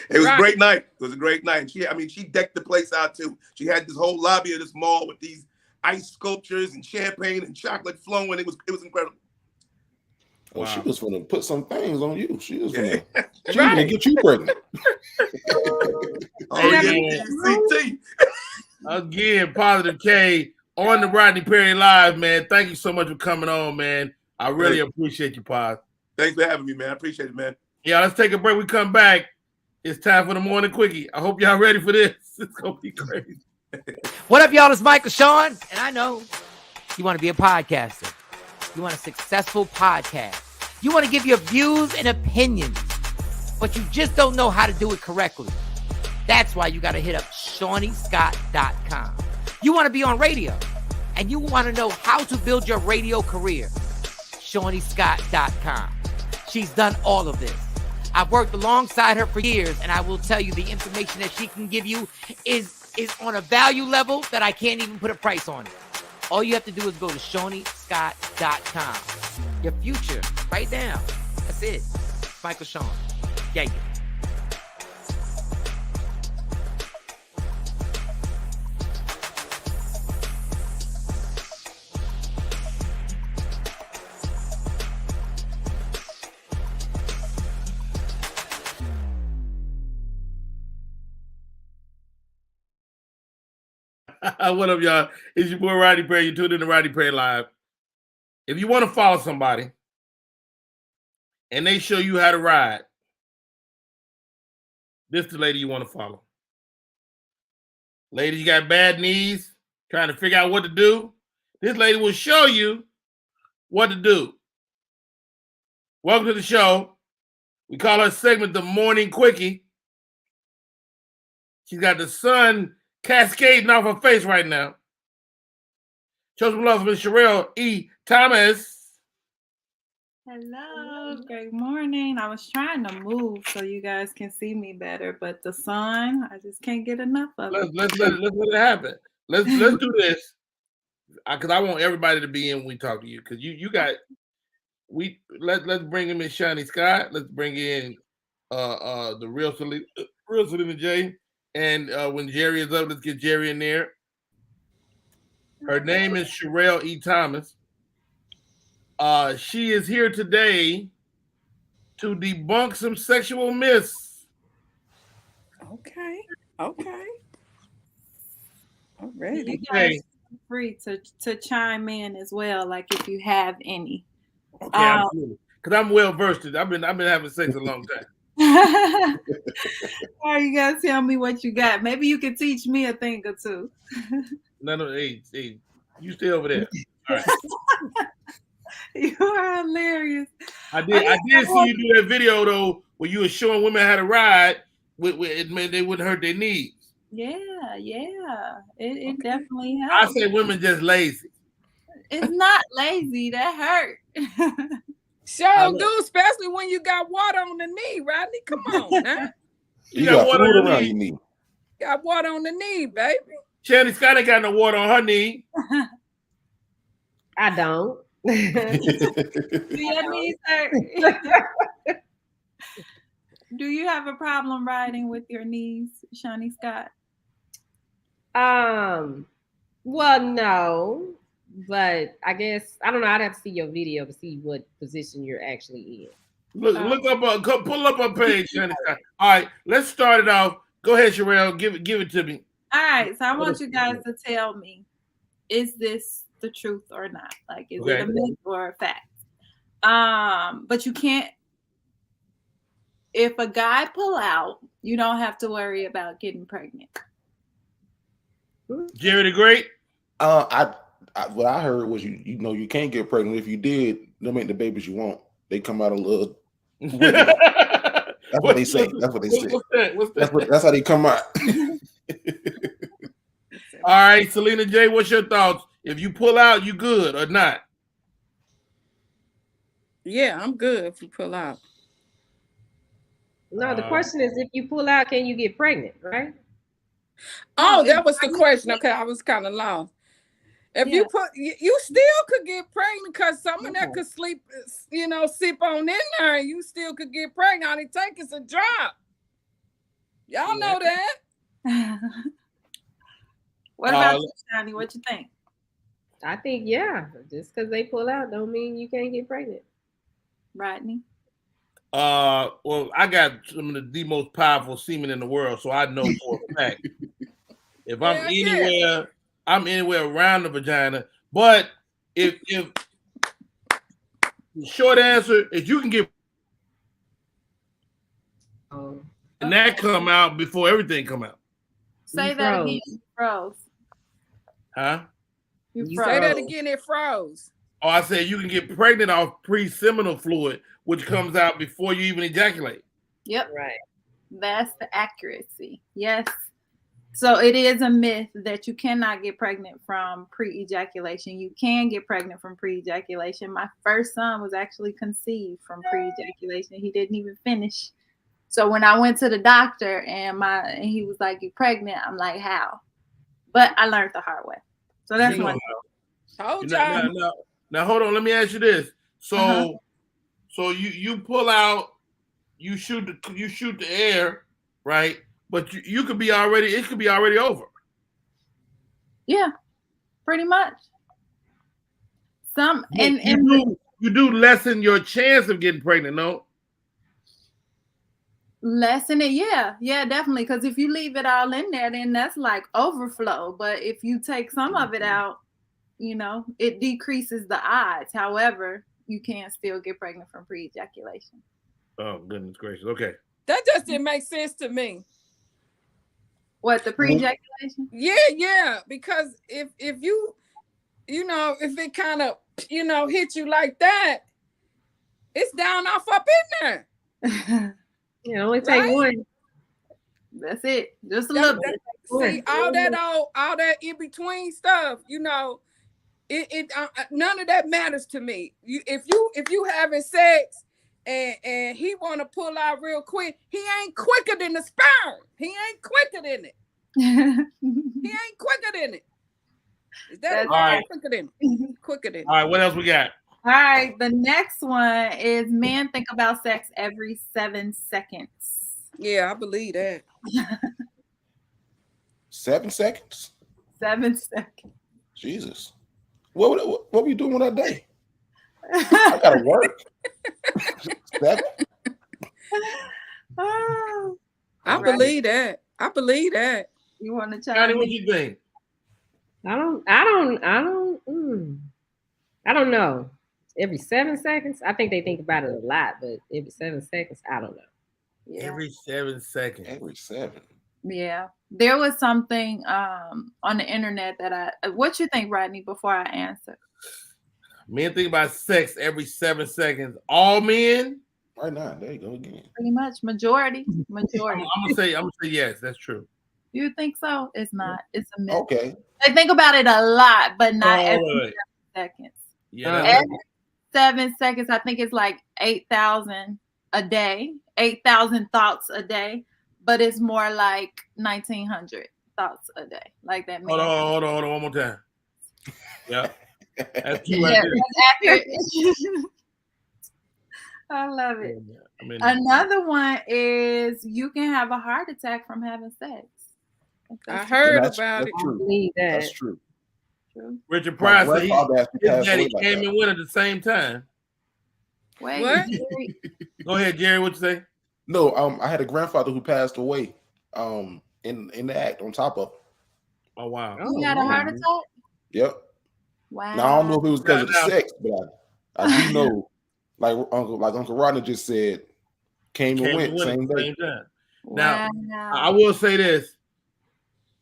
was a great night. It was a great night. She decked the place out too. She had this whole lobby of this mall with these ice sculptures and champagne and chocolate flowing. It was incredible. Well, she was going to put some things on you. She was going to get you pregnant. Again, Positive K on the Rodney Perry Live, man. Thank you so much for coming on, man. I really appreciate you, Paz. Thanks for having me, man. I appreciate it, man. Yeah, let's take a break. We come back. It's time for the morning quickie. I hope y'all ready for this. It's going to be crazy. What up, y'all? It's Michael Sean, and I know you want to be a podcaster. You want a successful podcast. You want to give your views and opinions, but you just don't know how to do it correctly. That's why you got to hit up ShawneeScott.com. You want to be on radio, and you want to know how to build your radio career. ShawneeScott.com. She's done all of this. I've worked alongside her for years, and I will tell you the information that she can give you is on a value level that I can't even put a price on it. All you have to do is go to ShawneeScott.com. Your future, right now. That's it. Michael Sean. Yeah. What up, y'all? It's your boy Rodney Perry. You tuned in to Rodney Perry Live. If you want to follow somebody and they show you how to ride, this is the lady you want to follow. Lady, you got bad knees, trying to figure out what to do. This lady will show you what to do. Welcome to the show. We call her segment the Morning Quickie. She's got the sun cascading off her face right now. Show some love for Miss Sherelle E. Thomas. Hello, great morning. I was trying to move so you guys can see me better, but the sun, I just can't get enough of it. Let's let it happen. Let's do this, because I want everybody to be in when we talk to you. Because let's bring in Miss Shiny Scott. Let's bring in the real Selena J. And when Jerry is up, let's get Jerry in there. Her name is Sherelle E. Thomas. She is here today to debunk some sexual myths. Okay. Already. You guys feel free to chime in as well, like if you have any. Okay, because I'm well versed. I've been having sex a long time. All right, you guys tell me what you got. Maybe you can teach me a thing or two. No, hey, you stay over there. All right. You are hilarious. I did see you do that video though, where you were showing women how to ride. With it meant they wouldn't hurt their knees. Yeah. It definitely helps. I say women just lazy. It's not lazy. That hurt. Sure do, especially when you got water on the knee, Rodney. Come on, huh? You got fluid around your knee. Got water on the knee, baby. Shannon Scott ain't got no water on her knee. I don't. Do your knees hurt? Do you have a problem riding with your knees, Shawnee Scott? Well, no, but I guess I don't know. I'd have to see your video to see what position you're actually in. Look up, pull up a page, Shannon Scott. All right, let's start it off. Go ahead, Sherelle. Give it to me. All right, so I want you guys to tell me, is this the truth or not? Like, is it a myth or a fact? But you can't. If a guy pull out, you don't have to worry about getting pregnant. Jerry the Great. What I heard was you can't get pregnant. If you did, they'll make the babies you want. They come out a little. That's what they say. That's what they say. What's that? That's how they come out. All right, Selena J, what's your thoughts? If you pull out, you good or not? Yeah, I'm good if you pull out. No, the question is, if you pull out, can you get pregnant, right? Oh, that was the question. Okay, I was kind of lost. If you still could get pregnant because some of that could sip on in there, and you still could get pregnant. All it takes is a drop. Y'all know that. What about you, Shani? What you think? I think just because they pull out don't mean you can't get pregnant. Rodney? Well, I got some of the most powerful semen in the world, so I know for a fact. If I'm anywhere, I'm anywhere around the vagina. But if the short answer is you can get, and that come out before everything come out. Say that again. You froze. Huh? You say that again. It froze. Oh, I said you can get pregnant off pre-seminal fluid, which comes out before you even ejaculate. Yep. Right. That's the accuracy. Yes. So it is a myth that you cannot get pregnant from pre-ejaculation. You can get pregnant from pre-ejaculation. My first son was actually conceived from pre-ejaculation. He didn't even finish. So when I went to the doctor and he was like, "You're pregnant," I'm like, "How?" But I learned the hard way. So that's one. Told y'all. Now hold on. Let me ask you this. So, so you pull out, you shoot the air, right? But you could be already. It could be already over. Yeah, pretty much. You do lessen your chance of getting pregnant, no? Lessen it, yeah, definitely. Because if you leave it all in there, then that's like overflow. But if you take some of it out, it decreases the odds. However, you can still get pregnant from pre-ejaculation. Oh, goodness gracious. Okay. That just didn't make sense to me. What, the pre-ejaculation? Yeah. Because if you, if it kind of, hit you like that, it's down off up in there. It only take one. That's it. Just a little bit. See, all that in between stuff, it none of that matters to me. If you having sex and he want to pull out real quick, he ain't quicker than the sperm. He ain't quicker than it. He ain't quicker than it. Is that right? Quicker than it? Quicker than it. All right, what else we got? All right, the next one is men think about sex every 7 seconds. Yeah, I believe that. 7 seconds? 7 seconds. Jesus. What were you doing with that day? I gotta work. 7? I believe that. I believe that. You want to Johnny, what you think? I don't know. Every 7 seconds? I think they think about it a lot, but every 7 seconds, I don't know. Yeah. Every 7 seconds. Every 7. Yeah. There was something on the internet that what you think, Rodney, before I answer? Men think about sex every 7 seconds. All men? Right now, there you go again. Pretty much. Majority. I'm gonna say yes, that's true. You think so? It's not. It's a myth. Okay. They think about it a lot, but not every 7 seconds. Yeah. Every 7 seconds, I think it's like 8,000 a day, 8,000 thoughts a day. but it's more like 1,900 thoughts a day. Like that. Hold on, one more time. Yeah. That's too Yeah, that's accurate. I love it. Another one is you can have a heart attack from having sex. I heard about it. True. That's true. Richard Pryor said his daddy came and went at the same time. Wait, what? Go ahead, Jerry. What you say? No, I had a grandfather who passed away in the act on top of it. Oh wow. You had a heart attack? Yep. Wow. Now I don't know if it was because of the sex, but I do know, like Uncle Rodney just said, came and went same day. Now I will say this: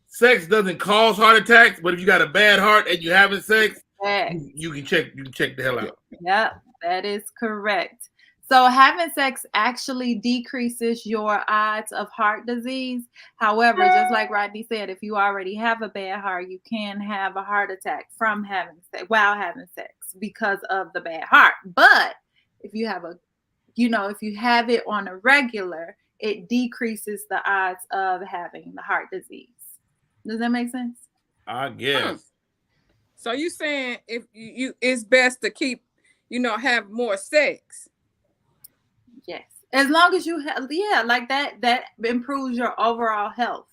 sex doesn't cause heart attacks, but if you got a bad heart and you having sex, you can check the hell out. Yep, that is correct. So having sex actually decreases your odds of heart disease. However, just like Rodney said, if you already have a bad heart, you can have a heart attack from having sex while having sex because of the bad heart. But if you have if you have it on a regular, it decreases the odds of having the heart disease. Does that make sense? I guess. So you saying if you it's best to keep, have more sex? Yes, as long as you have, like that improves your overall health.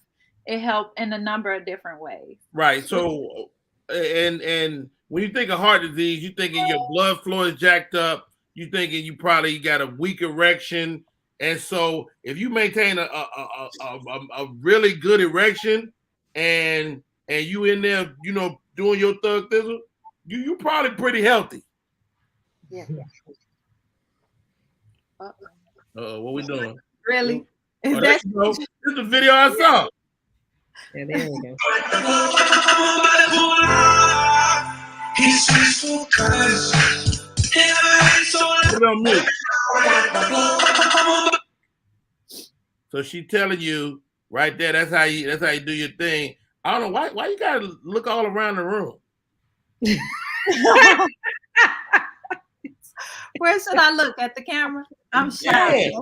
It helps in a number of different ways. Right. So, and when you think of heart disease, you thinking your blood flow is jacked up. You thinking you probably got a weak erection, and so if you maintain a really good erection, and you in there, doing your thug thizzle, you probably pretty healthy. Yeah. What we doing? Really? This is the video I saw. Yeah, there we go. Put it on mute. So she telling you right there. That's how you do your thing. I don't know why you gotta look all around the room. Where should I look? At the camera? I'm shy. Yeah.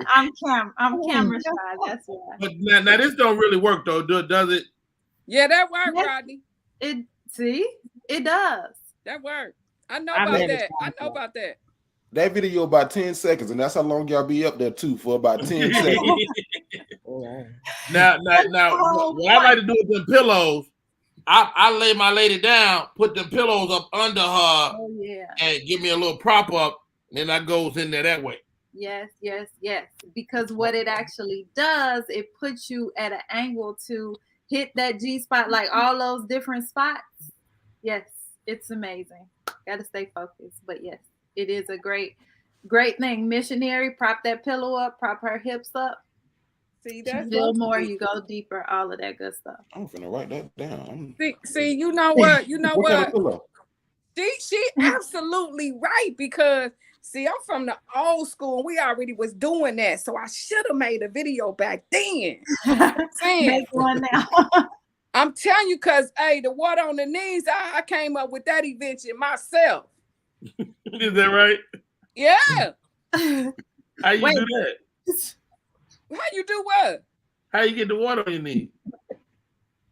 I'm camera shy. That's why. But now this don't really work though, does it? Yeah, that worked, Rodney. It does. That worked. I know about that. That video about 10 seconds, and that's how long y'all be up there too, for about 10 seconds. Now, what I like to do with them pillows, I lay my lady down, put the pillows up under her, and give me a little prop up, and then I goes in there that way. Yes. Because what it actually does, it puts you at an angle to hit that G spot, like all those different spots. Yes, it's amazing. Got to stay focused, but yes, it is a great thing. Missionary, prop that pillow up, prop her hips up. See that? Feel more, you go deeper, all of that good stuff. I'm finna write that down. See, you know what? She absolutely right, because see, I'm from the old school and we already was doing that. So I should have made a video back then. Make one now. I'm telling you, because the water on the knees, I came up with that invention myself. Is that right? Yeah. How you do that? How you do what? How you get the water on your knees?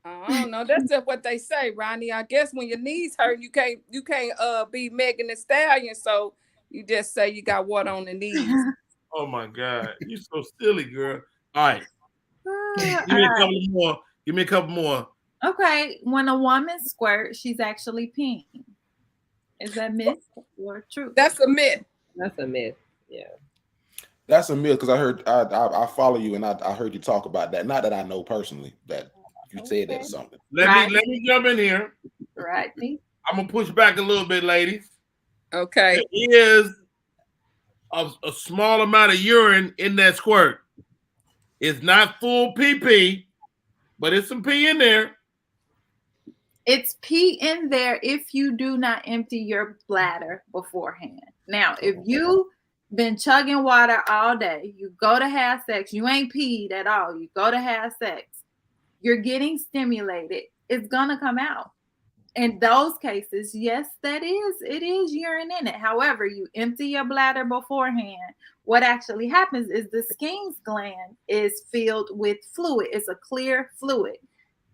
I don't know. That's just what they say, Rodney. I guess when your knees hurt, you can't be Megan Thee Stallion, so you just say you got water on the knees. Oh my God, you so silly, girl. All right, give me a couple more. Okay, when a woman squirts, she's actually peeing. Is that myth or true? That's a myth. That's a myth. Yeah. That's a myth, because I heard I follow you and I heard you talk about that. Not that I know personally that you said that or something. Let me jump in here. Rodney. I'm gonna push back a little bit, ladies. Okay. There is a small amount of urine in that squirt. It's not full pee, but it's some pee in there. It's pee in there if you do not empty your bladder beforehand. Now, if you been chugging water all day, you go to have sex, you ain't peed at all, you go to have sex, you're getting stimulated, it's gonna come out. in those cases, yes, it is urine in it. However, you empty your bladder beforehand. What actually happens is the Skene's gland is filled with fluid. It's a clear fluid.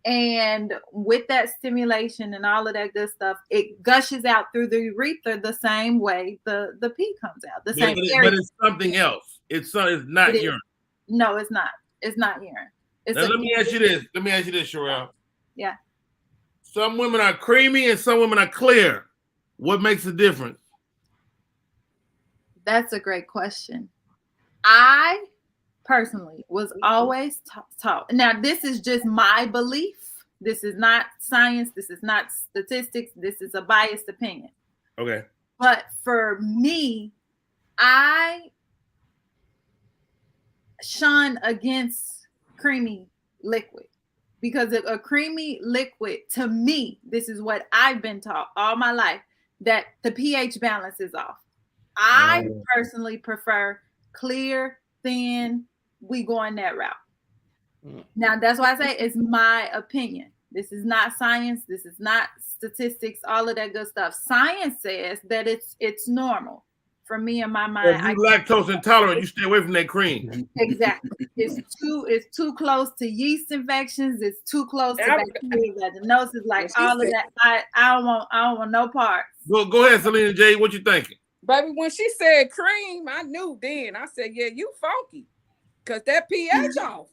And with that stimulation and all of that good stuff, it gushes out through the urethra the same way the pee comes out. But it's something else. It's not urine. No, it's not. It's not urine. Let me ask you this, Sherelle. Yeah. Some women are creamy and some women are clear. What makes the difference? That's a great question. I personally was always taught. Now, this is just my belief. This is not science. This is not statistics. This is a biased opinion. Okay. But for me, I shun against creamy liquid because a creamy liquid, to me, this is what I've been taught all my life, that the pH balance is off. I personally prefer clear, thin. We going that route. Now, that's why I say it's my opinion. This is not science. This is not statistics, all of that good stuff. Science says that it's normal. For me, in my mind, if you're lactose intolerant, you stay away from that cream. Exactly. It's too close to yeast infections. It's too close to bacteria, vaginosis, like all of that. I don't want no parts. Go ahead, Selena J. What you thinking? Baby, when she said cream, I knew then. I said, yeah, you funky. Because that pH off.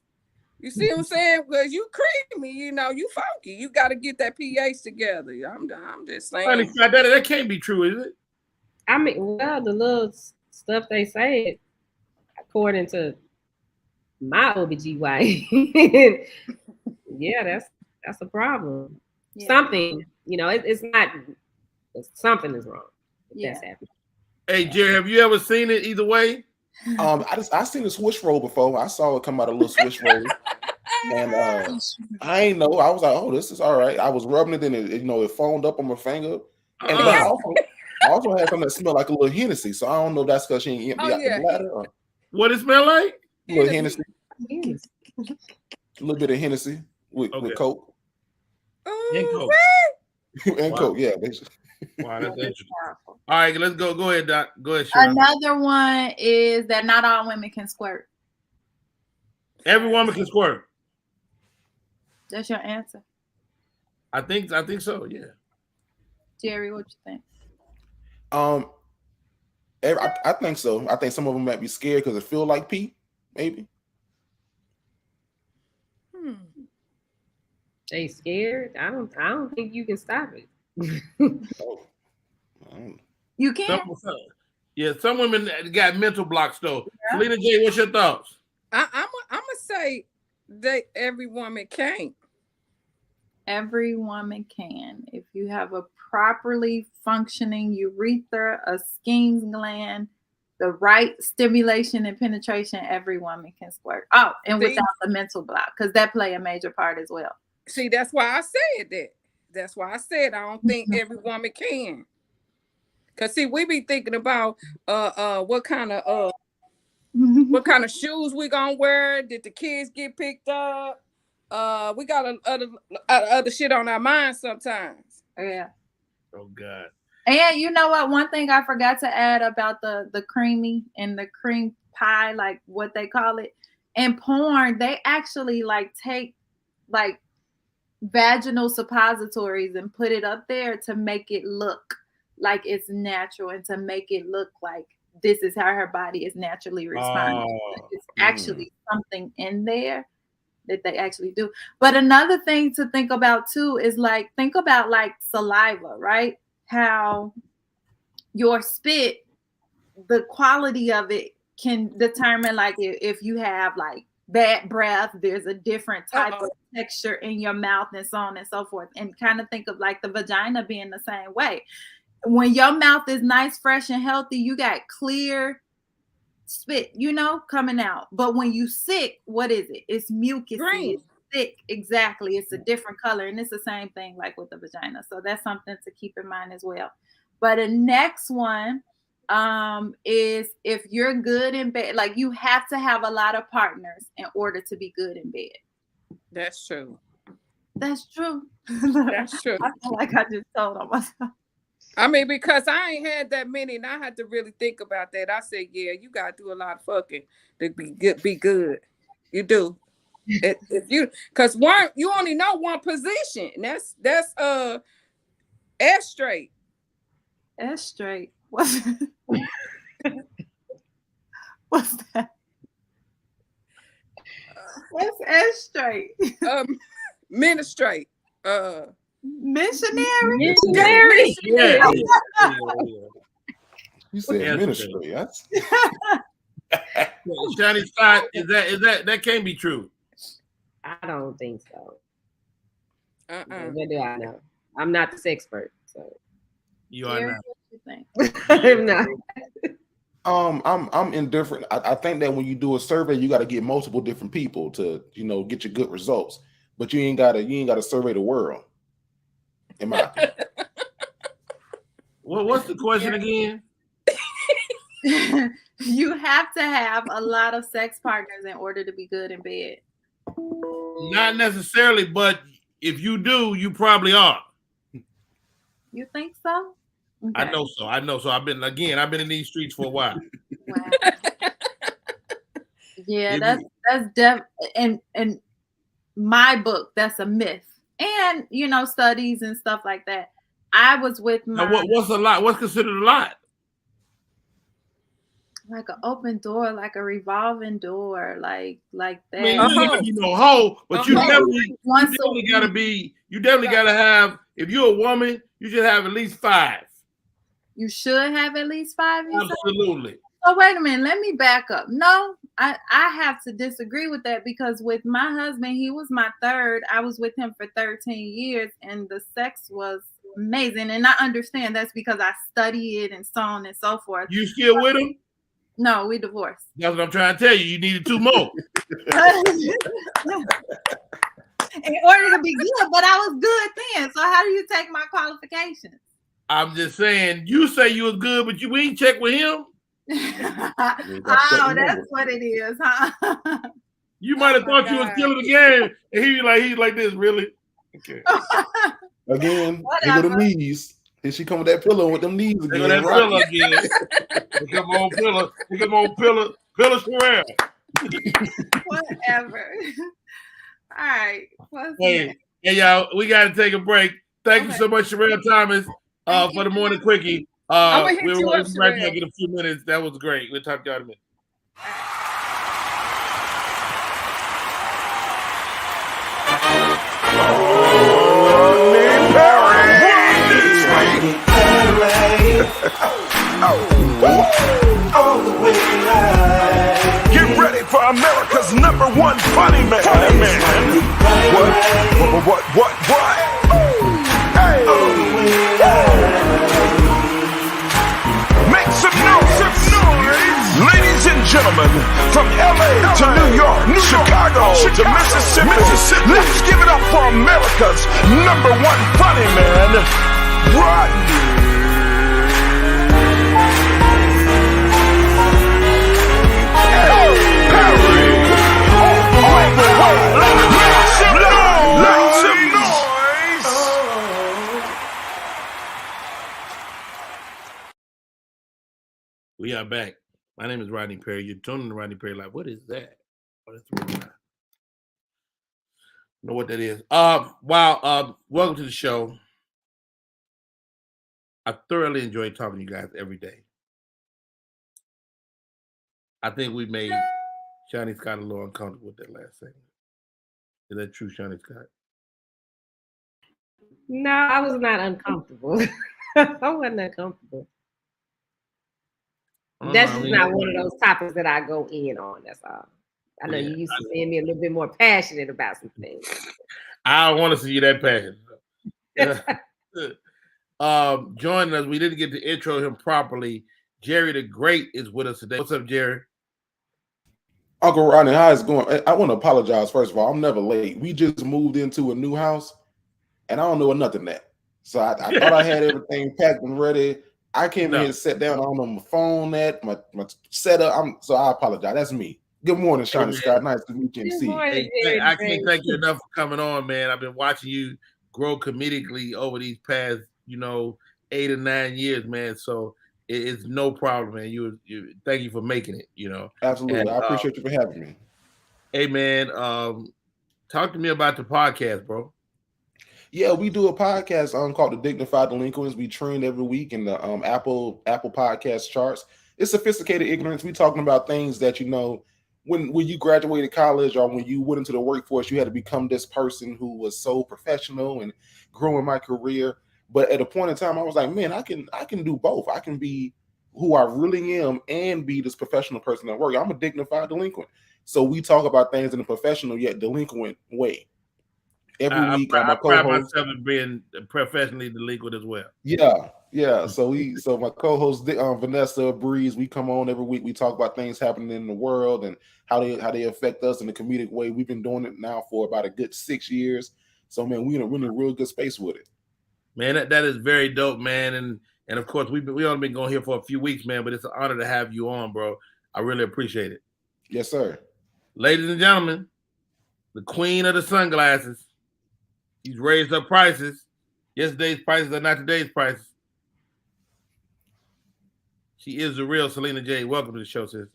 You see what I'm saying? Because you creamy, you funky. You got to get that pH together. I'm just saying. That can't be true, is it? I mean, well, the little stuff they say, according to my OBGYN, yeah, that's a problem. Yeah. Something, it's not. Something is wrong. Yeah. That's happening. Hey, Jerry, have you ever seen it either way? I seen the swish roll before. I saw it come out a little swish roll, and I ain't know. I was like, "Oh, this is all right." I was rubbing it, and it foamed up on my finger. And I also had something that smelled like a little Hennessy. So I don't know if that's because she ain't empty out the bladder. Or what it smell like? A little Hennessy. A little bit of Hennessy with Coke. And Coke. And Coke, yeah. Basically. Wow, that's interesting. All right, let's go. Go ahead, Doc. Go ahead, Cheryl. Another one is that not all women can squirt. Every woman can squirt. That's your answer. I think so. Yeah. Jerry, what you think? I think so. I think some of them might be scared because it feel like pee, maybe. They scared? I don't think you can stop it. You can't. Some women got mental blocks though. Yeah. Selena J, what's your thoughts? I'm gonna say that every woman can. Every woman can. If you have a properly functioning urethra, a Skene's gland, the right stimulation and penetration, every woman can squirt. Oh, and without the mental block, because that play a major part as well. See, that's why I said that. That's why I said I don't think every woman can. Cause see, we be thinking about what kind of shoes we gonna wear. Did the kids get picked up? We got other shit on our minds sometimes. Yeah. Oh God. And you know what? One thing I forgot to add about the creamy and the cream pie, like what they call it. In porn, they actually take vaginal suppositories and put it up there to make it look like it's natural and to make it look like this is how her body is naturally responding. It's actually something in there that they actually do. But another thing to think about too is think about saliva, right? How your spit, the quality of it can determine if you have bad breath, there's a different type of texture in your mouth and so on and so forth. And kind of think of the vagina being the same way. When your mouth is nice, fresh, and healthy, you got clear spit, coming out. But when you sick, what is it? It's mucus. It's thick. Exactly. It's a different color. And it's the same thing with the vagina. So that's something to keep in mind as well. But the next one is if you're good in bed, you have to have a lot of partners in order to be good in bed. That's true. That's true. That's true. I feel like I just told on myself. I mean, because I ain't had that many, and I had to really think about that. I said, yeah, you gotta do a lot of fucking to be good. Be good. You do. If you, because one, you only know one position. And that's S straight. S straight. What's that? What's S straight? Ministrate. Missionary. Yeah. You said ministry. That's Shiny Scott, is that can't be true? I don't think so. What do I know? I'm not the sex expert, so you are not. What you think? I'm not. I'm indifferent. I think that when you do a survey, you got to get multiple different people to get your good results. But you ain't gotta survey the world. In my opinion. Well, what's the question again? You have to have a lot of sex partners in order to be good in bed. Not necessarily, but if you do, you probably are. You think so? Okay. I know so. I've been in these streets for a while. Wow. Yeah, that's in my book, that's a myth. And studies and stuff like that. I was with my what's a lot? What's considered a lot? Like an open door, like a revolving door, like that. I mean, you no hoe, but you definitely gotta have. If you're a woman, you should have at least 5. You should have at least 5. Absolutely. So wait a minute, let me back up. No, I have to disagree with that because with my husband, he was my third. I was with him for 13 years, and the sex was amazing. And I understand that's because I study it and so on and so forth. You still with him? No, we divorced. That's what I'm trying to tell you. You needed 2 more. In order to be good, but I was good then. So how do you take my qualifications? I'm just saying, you say you was good, but we ain't check with him. Oh, that's what it is, huh? You might have thought you was killing the game, and he's like this, really? Okay. Again, here go the knees. Here she come with that pillow with them knees again. That pillow again. Come on, pillow square. Whatever. All right. Hey, y'all, we got to take a break. Thank you so much, Sherelle Thomas, for the morning quickie. We'll be right back in a few minutes. That was great. We'll talk to y'all in a minute. Get ready for America's #1 funny man. What? Hey. Make some noise. Ladies and gentlemen, from LA to New York, Chicago to Mississippi, let's give it up for America's #1 funny man, Rodney. We are back. My name is Rodney Perry. You're tuning to Rodney Perry Live. What is that? Oh, that's the wrong line. Know what that is. Welcome to the show. I thoroughly enjoy talking to you guys every day. I think we made Shiny Scott a little uncomfortable with that last segment. Is that true, Shiny Scott? No, I was not uncomfortable. I wasn't uncomfortable. That's just not one of those topics that I go in on. That's all. I know you used to seeing me a little bit more passionate about some things. I don't want to see you that passionate. Joining us, we didn't get to intro him properly. Jerry the Great is with us today. What's up, Jerry? Uncle Rodney, how is it going? I want to apologize, first of all. I'm never late. We just moved into a new house, and I don't know nothing that. So I thought I had everything packed and ready. I came in here to sit down. I don't know my phone, my setup. So I apologize. That's me. Good morning, Shawnee Scott. Nice to meet you. Good See, morning, I can't thank you enough for coming on, man. I've been watching you grow comedically over these past, 8 or 9 years, man. So it's no problem, man. You thank you for making it. Absolutely, And, I appreciate you for having me. Hey, man, talk to me about the podcast, bro. Yeah, we do a podcast called The Dignified Delinquents. We trend every week in the Apple Podcast charts. It's sophisticated ignorance. We talking about things that when you graduated college or when you went into the workforce, you had to become this person who was so professional and growing my career. But at a point in time, I was like, man, I can do both. I can be who I really am and be this professional person at work. I'm a dignified delinquent. So we talk about things in a professional yet delinquent way. Every week, I'm a pride co-host. myself in being professionally delinquent as well. Yeah. So my co-host Vanessa Breeze, we come on every week. We talk about things happening in the world and how they affect us in a comedic way. We've been doing it now for about a good 6 years. So man, we're in a real good space with it. Man, that is very dope, man. And of course, we only been going here for a few weeks, man. But it's an honor to have you on, bro. I really appreciate it. Yes, sir. Ladies and gentlemen, the queen of the sunglasses. She's raised her prices. Yesterday's prices are not today's prices. She is the real Selena J. Welcome to the show, sis.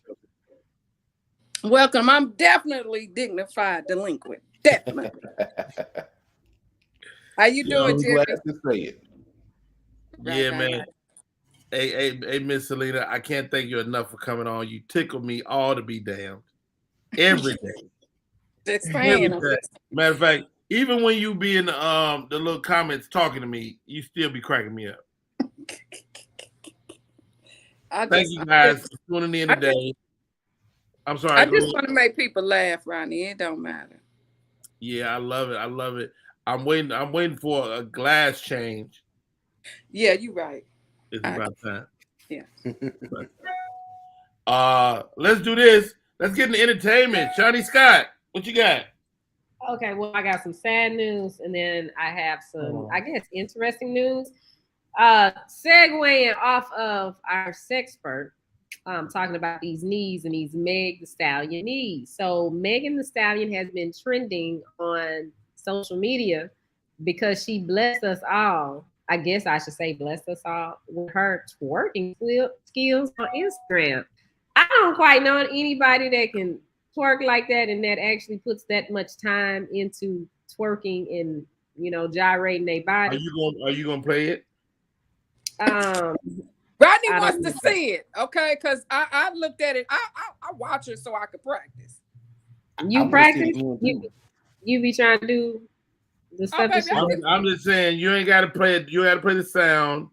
Welcome. I'm definitely dignified delinquent. Definitely. How you doing, Jimmy? Glad to say it. Yeah, man. Hey, Miss Selena, I can't thank you enough for coming on. You tickle me all to be damned. Every day. Just saying. Matter of fact, even when you be in the little comments talking to me, you still be cracking me up. Thank you guys for tuning in today. I'm sorry. I just want to make people laugh, Rodney. It don't matter. Yeah, I love it. I'm waiting for a glass change. Yeah, you're right. It's about time. Yeah. Let's do this. Let's get into entertainment. Shawnee Scott, what you got? Okay, well, I got some sad news, and then I have some, I guess, interesting news. Segueing off of our sexpert, talking about these knees and these Meg Thee Stallion knees. So Megan Thee Stallion has been trending on social media because she blessed us all. I guess I should say blessed us all with her twerking skills on Instagram. I don't quite know anybody that can twerk like that and that actually puts that much time into twerking and gyrating their body. Are you gonna play it? Rodney wants to see it, okay? Because I looked at it. I watch it so I could practice. You practice? You be trying to do the stuff. I'm just saying you ain't got to play it. You got to play the sound,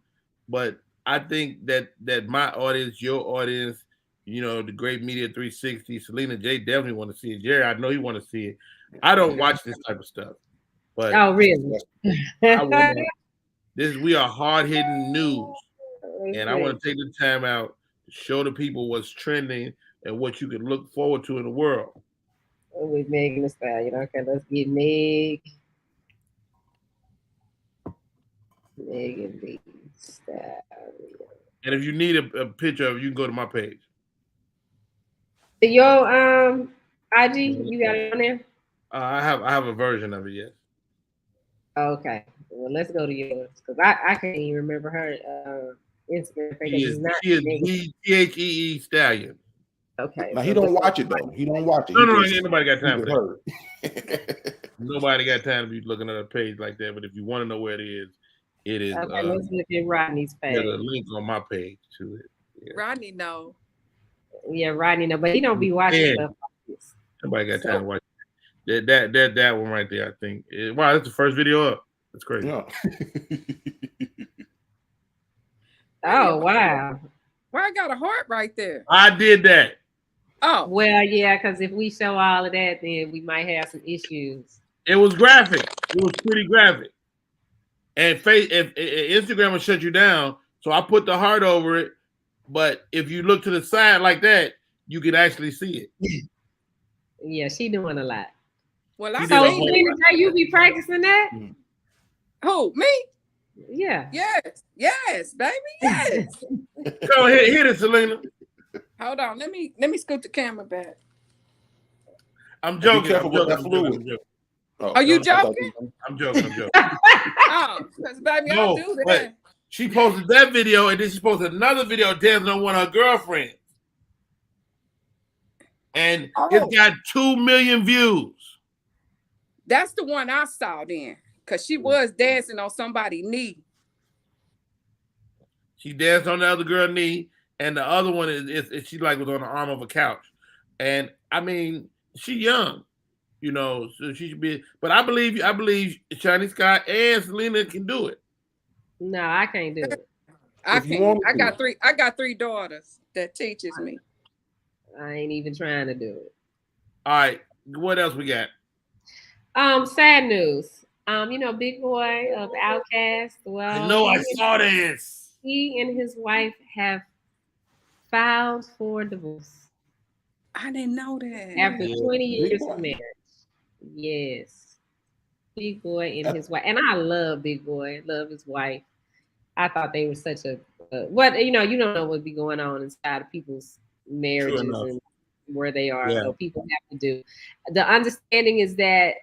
but I think that my audience, your audience, the Great Media 360, Selena J definitely want to see it. Jerry, I know you want to see it. I don't watch this type of stuff, but really? We are hard hitting news, and I want to take the time out to show the people what's trending and what you can look forward to in the world. With Megan Thee Stallion, okay, let's get Megan Thee Stallion. And if you need a picture of it, you can go to my page. Your IG, you got it on there? I have a version of it, yes. Okay. Well, let's go to yours because I can't even remember her Instagram page. She is THEE Stallion. Okay. Now he don't watch it though. He don't watch it. No, ain't nobody got time for that. Nobody got time to be looking at a page like that. But if you want to know where it is. Okay, let's look at Rodney's page. There's a link on my page to it. Yeah. Rodney know. Yeah, Rodney know, but he don't be watching stuff like this. Nobody got time to watch it. That one right there, I think. Wow, that's the first video up. That's crazy. Yeah. Oh, wow. Why I got a heart right there? I did that. Oh. Well, yeah, because if we show all of that, then we might have some issues. It was graphic. It was pretty graphic. And Instagram will shut you down. So I put the heart over it. But if you look to the side like that, you can actually see it. Yeah, she doing a lot. Well, I so you be practicing that? Who, me? Yeah. Yes, baby. Yes. Go ahead, hit it, Selena. Hold on. Let me scoot the camera back. I'm joking. Be careful with that fluid. Are you joking? I'm joking. Oh, because baby, I do that. She posted that video, and then she posted another video dancing on one of her girlfriends. And it's got 2 million views. That's the one I saw then, because she was dancing on somebody's knee. She danced on the other girl's knee, and the other one is she like was on the arm of a couch. And I mean, she young, you know, so she should be. But I believe Shiny Sky and Selena can do it. No, I can't do it. I can't. I got three daughters that teaches me. I ain't even trying to do it. All right, what else we got? Sad news. You know, Big Boy of Outkast. Well, I know I saw this. He and his wife have filed for divorce. I didn't know that. After 20 years of marriage. Yes. Big Boy and his wife. And I love Big Boy. Love his wife. I thought they were such a you know, you don't know what be going on inside of people's marriages and where they are. So people have to do. The understanding is that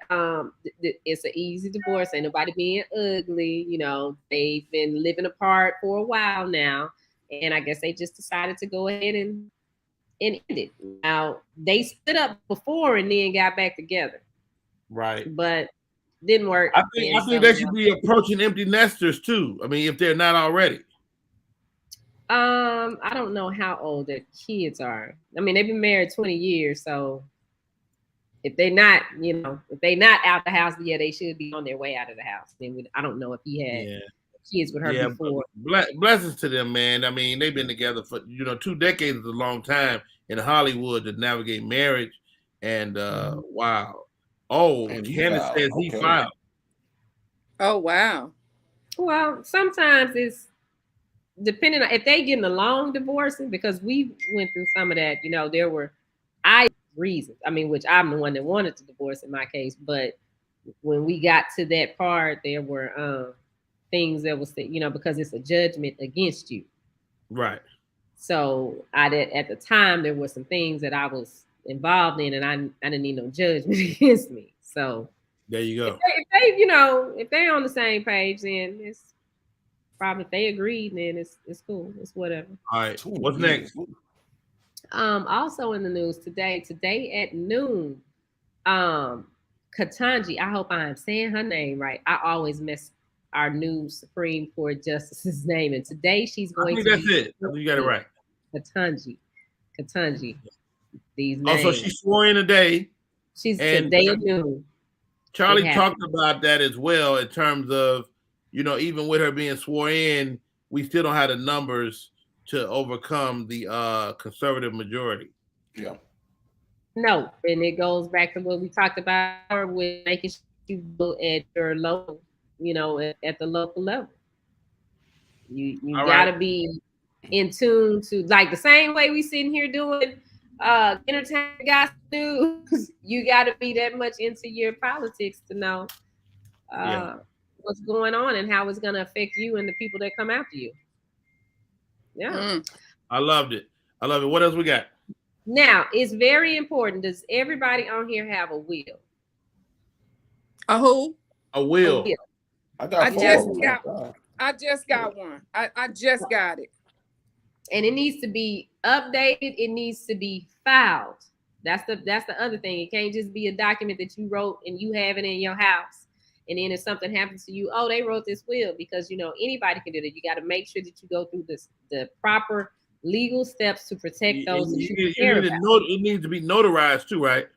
it's an easy divorce. Ain't nobody being ugly. You know, they've been living apart for a while now. And I guess they just decided to go ahead and end it. Now, they split up before and then got back together. Right. But didn't work. I think they should be approaching empty nesters too. I mean, if they're not already. I don't know how old their kids are. I mean, they've been married 20 years, so if they're not, you know, if they're not out the house, yeah, they should be on their way out of the house. Then I don't know if he had kids with her before. Blessings to them, man. I mean, they've been together for 2 decades is a long time in Hollywood to navigate marriage. And wow. Oh, Candace says he filed. Oh wow. Well, sometimes it's depending on if they getting a long divorcing, because we went through some of that. You know, there were reasons. I mean, which I'm the one that wanted to divorce in my case, but when we got to that part, there were things that was, you know, because it's a judgment against you. Right. So at the time there were some things that I was involved in, and I didn't need no judgment against me. So there you go. If they you know, if they're on the same page, then it's probably, if they agreed, then it's cool. It's whatever. All right. What's next? Also in the news today at noon, Ketanji, I hope I'm saying her name right. I always mess our new Supreme Court Justice's name. And today she's going to that's it. You got it right. Ketanji. These names. Also, she swore in today. She's today at noon. Charlie talked about that as well in terms of, you know, even with her being sworn in, we still don't have the numbers to overcome the conservative majority. Yeah. No, and it goes back to what we talked about with making sure you go at your local, you know, at the local level. You gotta be in tune to, like the same way we sitting here doing entertainment gossip news. You gotta be that much into your politics to know what's going on and how it's going to affect you and the people that come after you. Yeah. I loved it. What else we got? Now, it's very important. Does everybody on here have a will? A who? A will. I just got one. I just got it. And it needs to be updated. It needs to be filed. That's the other thing. It can't just be a document that you wrote and you have it in your house. And then if something happens to you, oh, they wrote this will, because, you know, anybody can do that. You got to make sure that you go through the proper legal steps to protect those that you care about. It needs to be notarized too, right?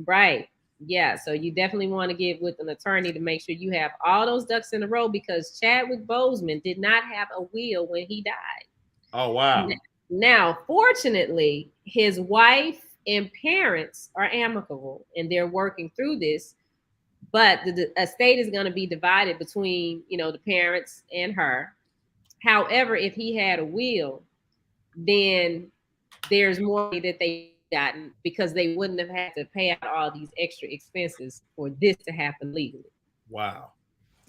Right. Yeah. So you definitely want to get with an attorney to make sure you have all those ducks in a row, because Chadwick Boseman did not have a will when he died. Oh, wow. Now, fortunately, his wife and parents are amicable and they're working through this. But the estate is going to be divided between, you know, the parents and her. However, if he had a will, then there's more that they gotten, because they wouldn't have had to pay out all these extra expenses for this to happen legally. Wow.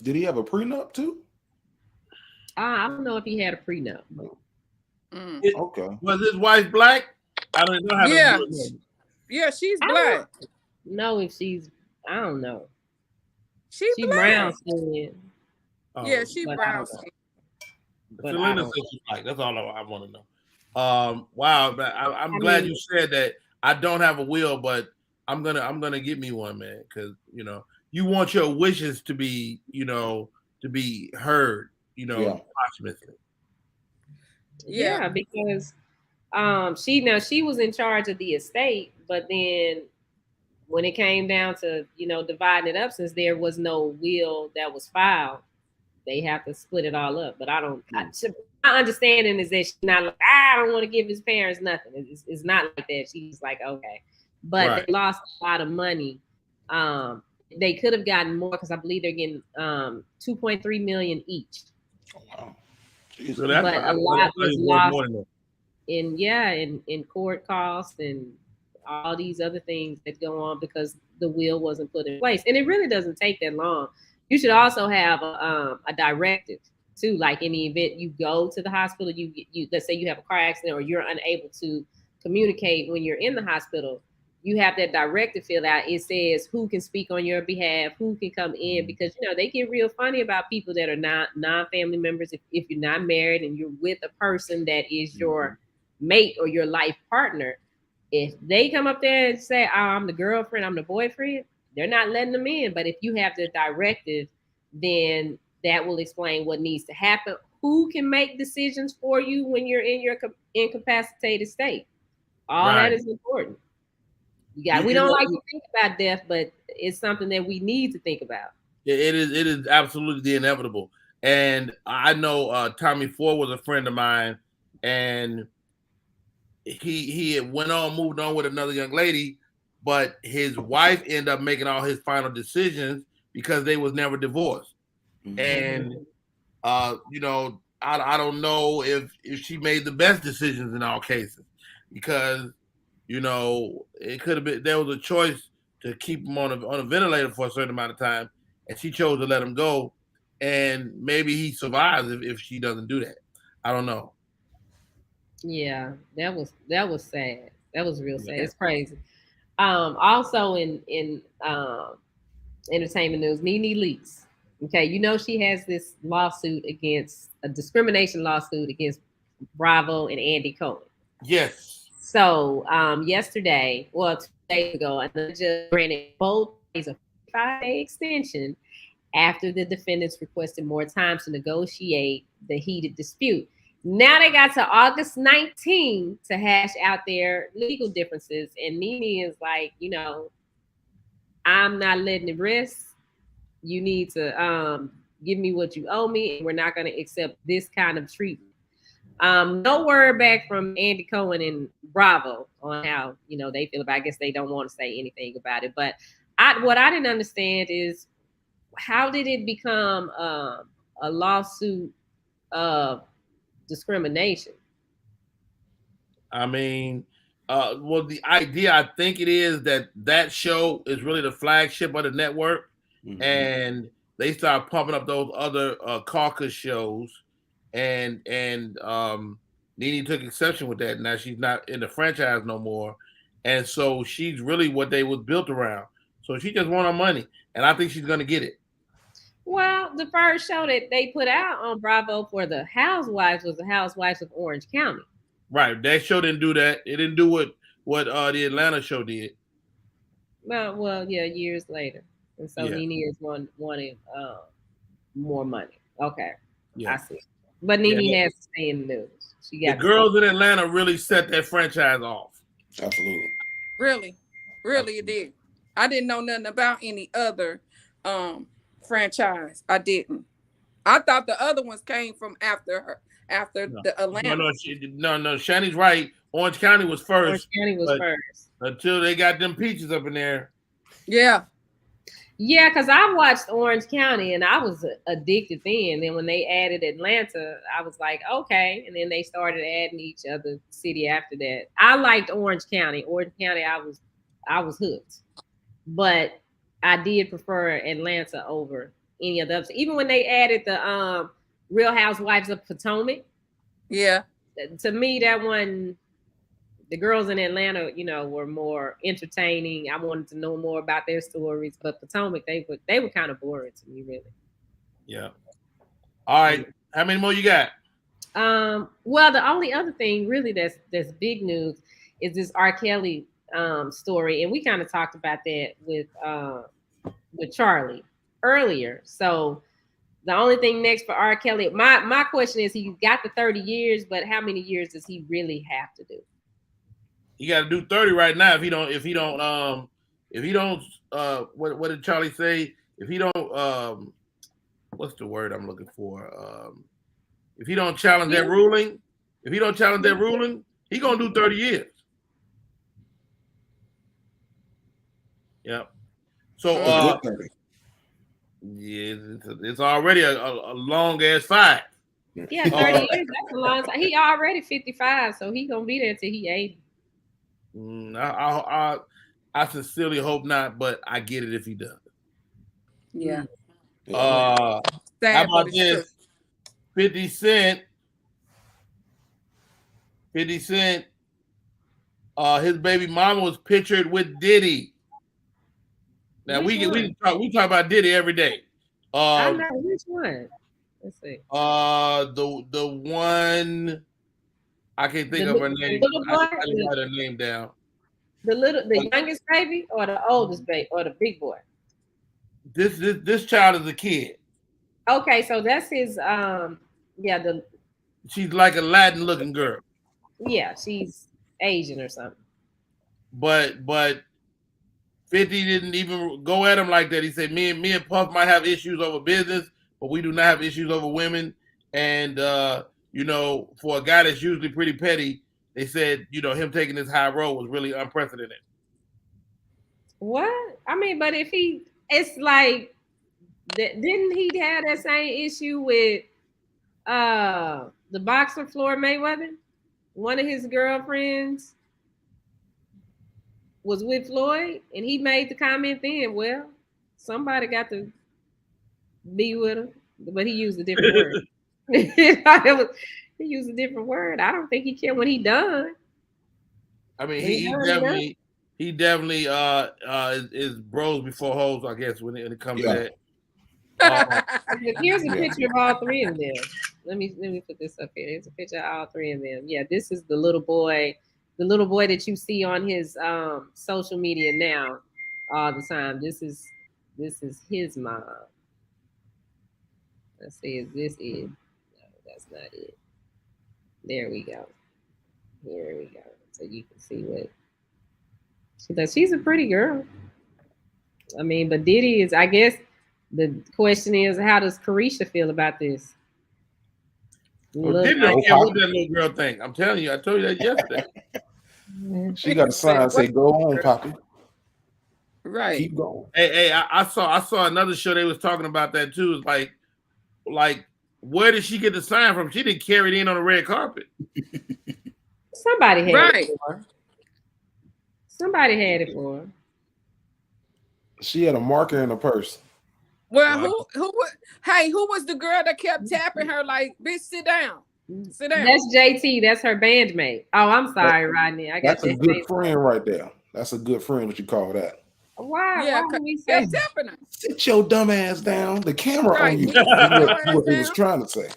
Did he have a prenup too? I don't know if he had a prenup. Okay. Was his wife black? I don't know how to do it. Yeah, she's black. know if she's. I don't know. She brown black. skin. Yeah, she but brown skin. Selena said she's black. That's all I want to know. Wow, I'm glad you said that. I don't have a will, but I'm gonna get me one, man, because you want your wishes to be to be heard, posthumously. Yeah, because she was in charge of the estate, but then when it came down to dividing it up, since there was no will that was filed, they have to split it all up. But my understanding is that she's not like, I don't want to give his parents nothing. It's not like that. She's like, okay, but they lost a lot of money. They could have gotten more because I believe they're getting 2.3 million each. Oh, wow. So but a lot was lost in court costs and all these other things that go on because the will wasn't put in place. And it really doesn't take that long. You should also have a directive too. Like in the event you go to the hospital, you let's say you have a car accident or you're unable to communicate when you're in the hospital, you have that directive filled out. It says who can speak on your behalf, who can come in, because they get real funny about people that are not non-family members. If you're not married and you're with a person that is your mate or your life partner, if they come up there and say, oh, I'm the girlfriend, I'm the boyfriend, they're not letting them in. But if you have the directive, then that will explain what needs to happen. Who can make decisions for you when you're in your incapacitated state? All that is important. We don't like to think about death, but it's something that we need to think about. It is absolutely the inevitable. And I know Tommy Ford was a friend of mine, and he moved on with another young lady, but his wife ended up making all his final decisions because they was never divorced. And I don't know if she made the best decisions in all cases, because it could have been there was a choice to keep him on a ventilator for a certain amount of time, and she chose to let him go, and maybe he survives if she doesn't do that. I don't know. Yeah, that was sad. That was real sad. It's crazy. Also in entertainment news, Nene Leakes. Okay, she has this a discrimination lawsuit against Bravo and Andy Cohen. Yes. So yesterday, 2 days ago, another judge granted both a 5-day extension after the defendants requested more time to negotiate the heated dispute. Now they got to August 19 to hash out their legal differences. And Nene is like, I'm not letting it rest. You need to give me what you owe me, and we're not going to accept this kind of treatment. No word back from Andy Cohen and Bravo on how they feel about it. I guess they don't want to say anything about it. But what I didn't understand is, how did it become a lawsuit of discrimination? I mean, well, the idea, I think it is that show is really the flagship of the network, and they start pumping up those other caucus shows, and Nene took exception with that. Now she's not in the franchise no more, and so she's really what they was built around. So she just want her money, and I think she's gonna get it. Well, the first show that they put out on Bravo for the Housewives was the Housewives of Orange County. Right. That show didn't do that. It didn't do what the Atlanta show did. Well, yeah, years later. And so Nene is wanting more money. Okay. Yeah. I see. But Nene has to stay in the news. The girls in Atlanta really set that franchise off. Absolutely. Really it did. I didn't know nothing about any other franchise. I didn't. I thought the other ones came from after her, the Atlanta. No, Shani's right. Orange County was first. Orange County was first. Until they got them peaches up in there. Yeah. Yeah, because I watched Orange County and I was addicted then. Then when they added Atlanta, I was like, okay. And then they started adding each other city after that. I liked Orange County. Orange County, I was hooked. But I did prefer Atlanta over any of the others. Even when they added the Real Housewives of Potomac. Yeah. To me, that one the girls in Atlanta, you know, were more entertaining. I wanted to know more about their stories, but Potomac, they were kind of boring to me, really. Yeah. All right. How many more you got? Well, the only other thing really that's big news is this R. Kelly story, and we kind of talked about that with Charlie earlier. So the only thing next for R. Kelly, my question is, he got the 30 years, but how many years does he really have to do? He got to do 30 right now. If he don't, what did Charlie say? If he don't, what's the word I'm looking for? If he don't challenge that ruling, he gonna do 30 years. Yep. So, yeah, it's already a long ass fight. Yeah, 30 years. That's a long time. He already 55, so he gonna be there till he 80. I sincerely hope not, but I get it if he does. Yeah. How about this? 50 Cent. 50 Cent. His baby mama was pictured with Diddy. Now we talk about Diddy every day. I know which one. Let's see. The one I can't think of her name. I didn't write her name down. The youngest baby or the oldest baby or the big boy? This child is a kid. Okay, so that's his she's like a Latin looking girl. Yeah, she's Asian or something. But 50 didn't even go at him like that. He said, me and Puff might have issues over business, but we do not have issues over women. And you know, for a guy that's usually pretty petty, they said, you know, him taking this high road was really unprecedented. What? I mean, but if it's like, didn't he have that same issue with the boxer Floyd Mayweather? One of his girlfriends was with Floyd, and he made the comment then, well, somebody got to be with him, but he used a different word. He used a different word. I don't think he cared when he done. I mean, he definitely is bros before hoes, I guess, when it comes to that. Here's a picture of all three of them. Let me put this up here. Here's a picture of all three of them. Yeah, this is the little boy that you see on his social media now all the time. This is his mom. Let's see, is this it? No, that's not it. There we go. Here we go. So you can see what she does. She's a pretty girl. I mean, but Diddy is, I guess the question is, how does Carisha feel about this? Well, Diddy don't care what that little girl think. I'm telling you, I told you that yesterday. She got a sign say, "Go on, Poppy." Right. Keep going. Hey, I saw another show. They was talking about that too. It's like, where did she get the sign from? She didn't carry it in on the red carpet. Somebody had it for her. Somebody had it for her. She had a marker in her purse. Well, who was the girl that kept tapping her like, bitch, sit down? Sit down. That's JT. That's her bandmate. Oh, I'm sorry, Rodney. That's a good friend right there. That's a good friend, what you call that. Why? Yeah, why we say tapping her? Sit your dumb ass down. The camera on you. What he was trying to say.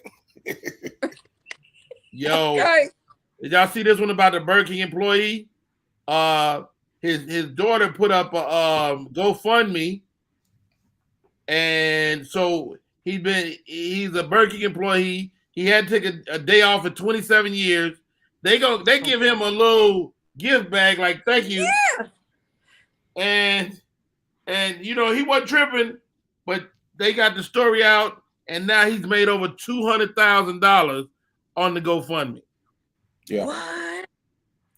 Yo, did y'all see this one about the Burger King employee? His daughter put up a GoFundMe, and so he's a Burger King employee. He had to take a day off for 27 years. They give him a little gift bag like thank you. Yeah. And you know, he wasn't tripping, but they got the story out, and now he's made over $200,000 on the GoFundMe. Yeah. What?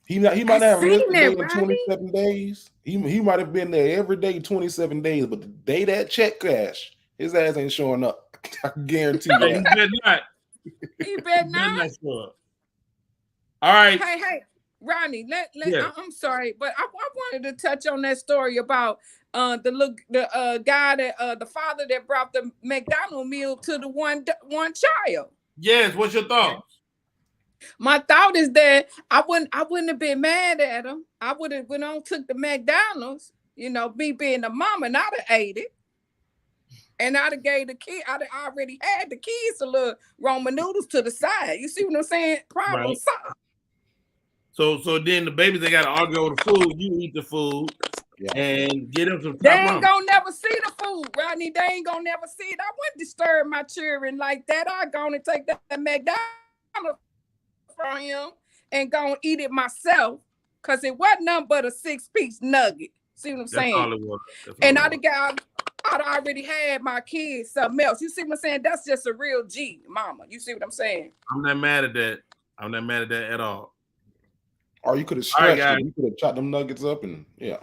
He might have lived there in 27 days. He might have been there every day 27 days, but the day that check cash, his ass ain't showing up. I guarantee you. He better not. He better not. Sure. All right. Hey, Rodney, I'm sorry, but I wanted to touch on that story about the guy that the father that brought the McDonald's meal to the one child. Yes, what's your thoughts? My thought is that I wouldn't have been mad at him. I would have went on took the McDonald's, me being the mama, and I'd have ate it. And I'd have gave the kid, I'd have already had the kids a little Roman noodles to the side. You see what I'm saying? Problem solved. So then the babies, they got to argue over the food. You eat the food and get them some. They ain't gonna never see the food, Rodney. They ain't gonna never see it. I wouldn't disturb my children like that. I go and take that McDonald's from him and go and eat it myself, because it wasn't nothing but a 6-piece nugget. See what I'm saying? All it was. And I'd already had my kids something else. You see what I'm saying? That's just a real G, mama. You see what I'm saying? I'm not mad at that. I'm not mad at that at all. Or you could have stretched it. You could have chopped them nuggets up and You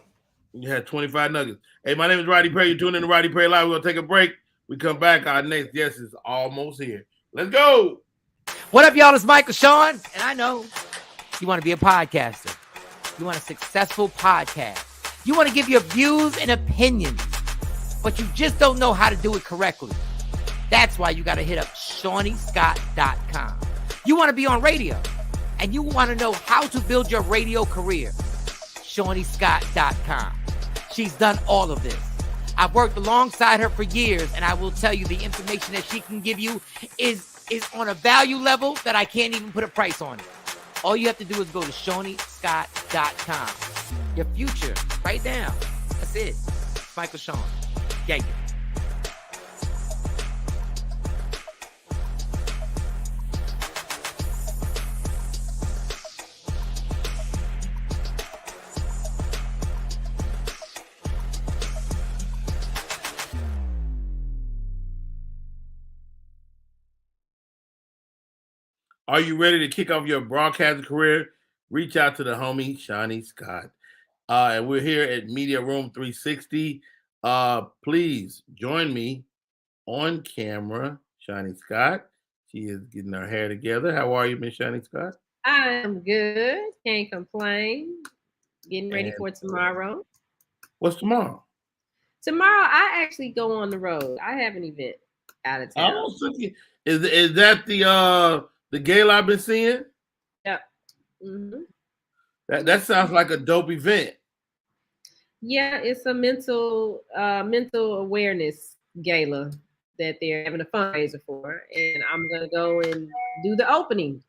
had 25 nuggets. Hey, my name is Rodney Perry. You're tuning in to Rodney Perry Live. We're going to take a break. We come back. Our next guest is almost here. Let's go. What up, y'all? It's Michael Sean. And I know you want to be a podcaster. You want a successful podcast. You want to give your views and opinions, but you just don't know how to do it correctly. That's why you got to hit up ShawneeScott.com. You want to be on radio, and you want to know how to build your radio career. ShawneeScott.com. She's done all of this. I've worked alongside her for years, and I will tell you the information that she can give you is on a value level that I can't even put a price on it. All you have to do is go to ShawneeScott.com. Your future, right now. That's it. It's Michael Sean. Yeah. Are you ready to kick off your broadcasting career? Reach out to the homie Shawnee Scott. And we're here at Media Room 360. Please join me on camera, Shawnee Scott. She is getting her hair together. How are you, Miss Shawnee Scott? I'm good. Can't complain. Getting ready for tomorrow. What's tomorrow? Tomorrow, I actually go on the road. I have an event out of town. Oh, is that the gala I've been seeing? Yep. Mm-hmm. That sounds like a dope event. Yeah, it's a mental awareness gala that they're having a fundraiser for, and I'm gonna go and do the opening.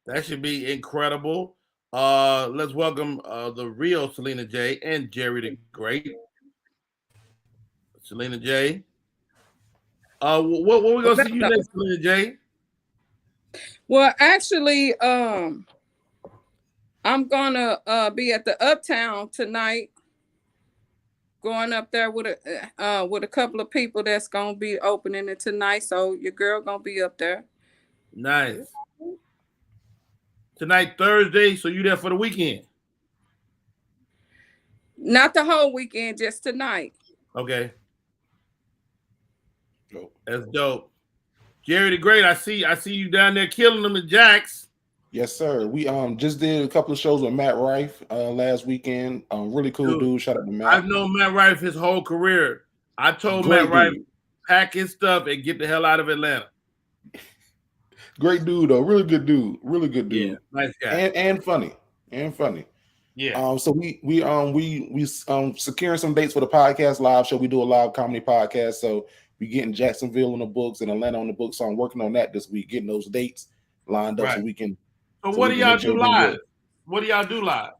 That should be incredible. Let's welcome the real Selena J and Jerry the Great. Selena J. What we gonna see you next, Selena J? Well, actually, I'm gonna be at the Uptown tonight. Going up there with a couple of people that's gonna be opening it tonight. So your girl gonna be up there. Nice. Tonight, Thursday, so you there for the weekend? Not the whole weekend, just tonight. Okay. That's dope. Jerry the Great, I see you down there killing them in Jacks. Yes, sir. We just did a couple of shows with Matt Rife last weekend. Really cool dude. Shout out to Matt. I've known Matt Rife his whole career. I told Matt Rife, pack his stuff and get the hell out of Atlanta. Great dude, though. Really good dude. Really good dude. Yeah, nice guy. And funny. Yeah. So we securing some dates for the podcast live show. We do a live comedy podcast. So we getting Jacksonville on the books and Atlanta on the books. So I'm working on that this week, getting those dates lined up so we can. So what do y'all do live? What do y'all do live?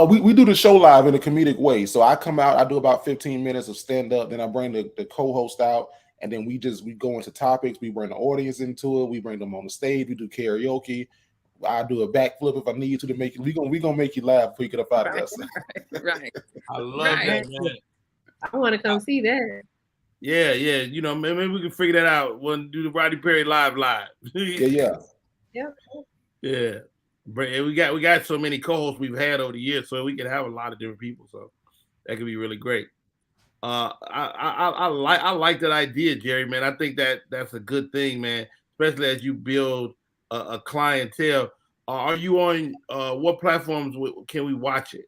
We do the show live in a comedic way. So I come out, I do about 15 minutes of stand up, then I bring the co-host out, and then we go into topics. We bring the audience into it. We bring them on the stage. We do karaoke. I do a backflip if I need to make you. We gonna make you laugh before you get up out of us. Right. I love that, man. I want to come see that. Yeah. You know, maybe we can figure that out. We'll do the Rodney Perry live. Yeah. Yeah. But we got so many co-hosts we've had over the years, so we can have a lot of different people. So that could be really great. I like that idea, Jerry, man. I think that's a good thing, man. Especially as you build a clientele. Are you on what platforms can we watch it?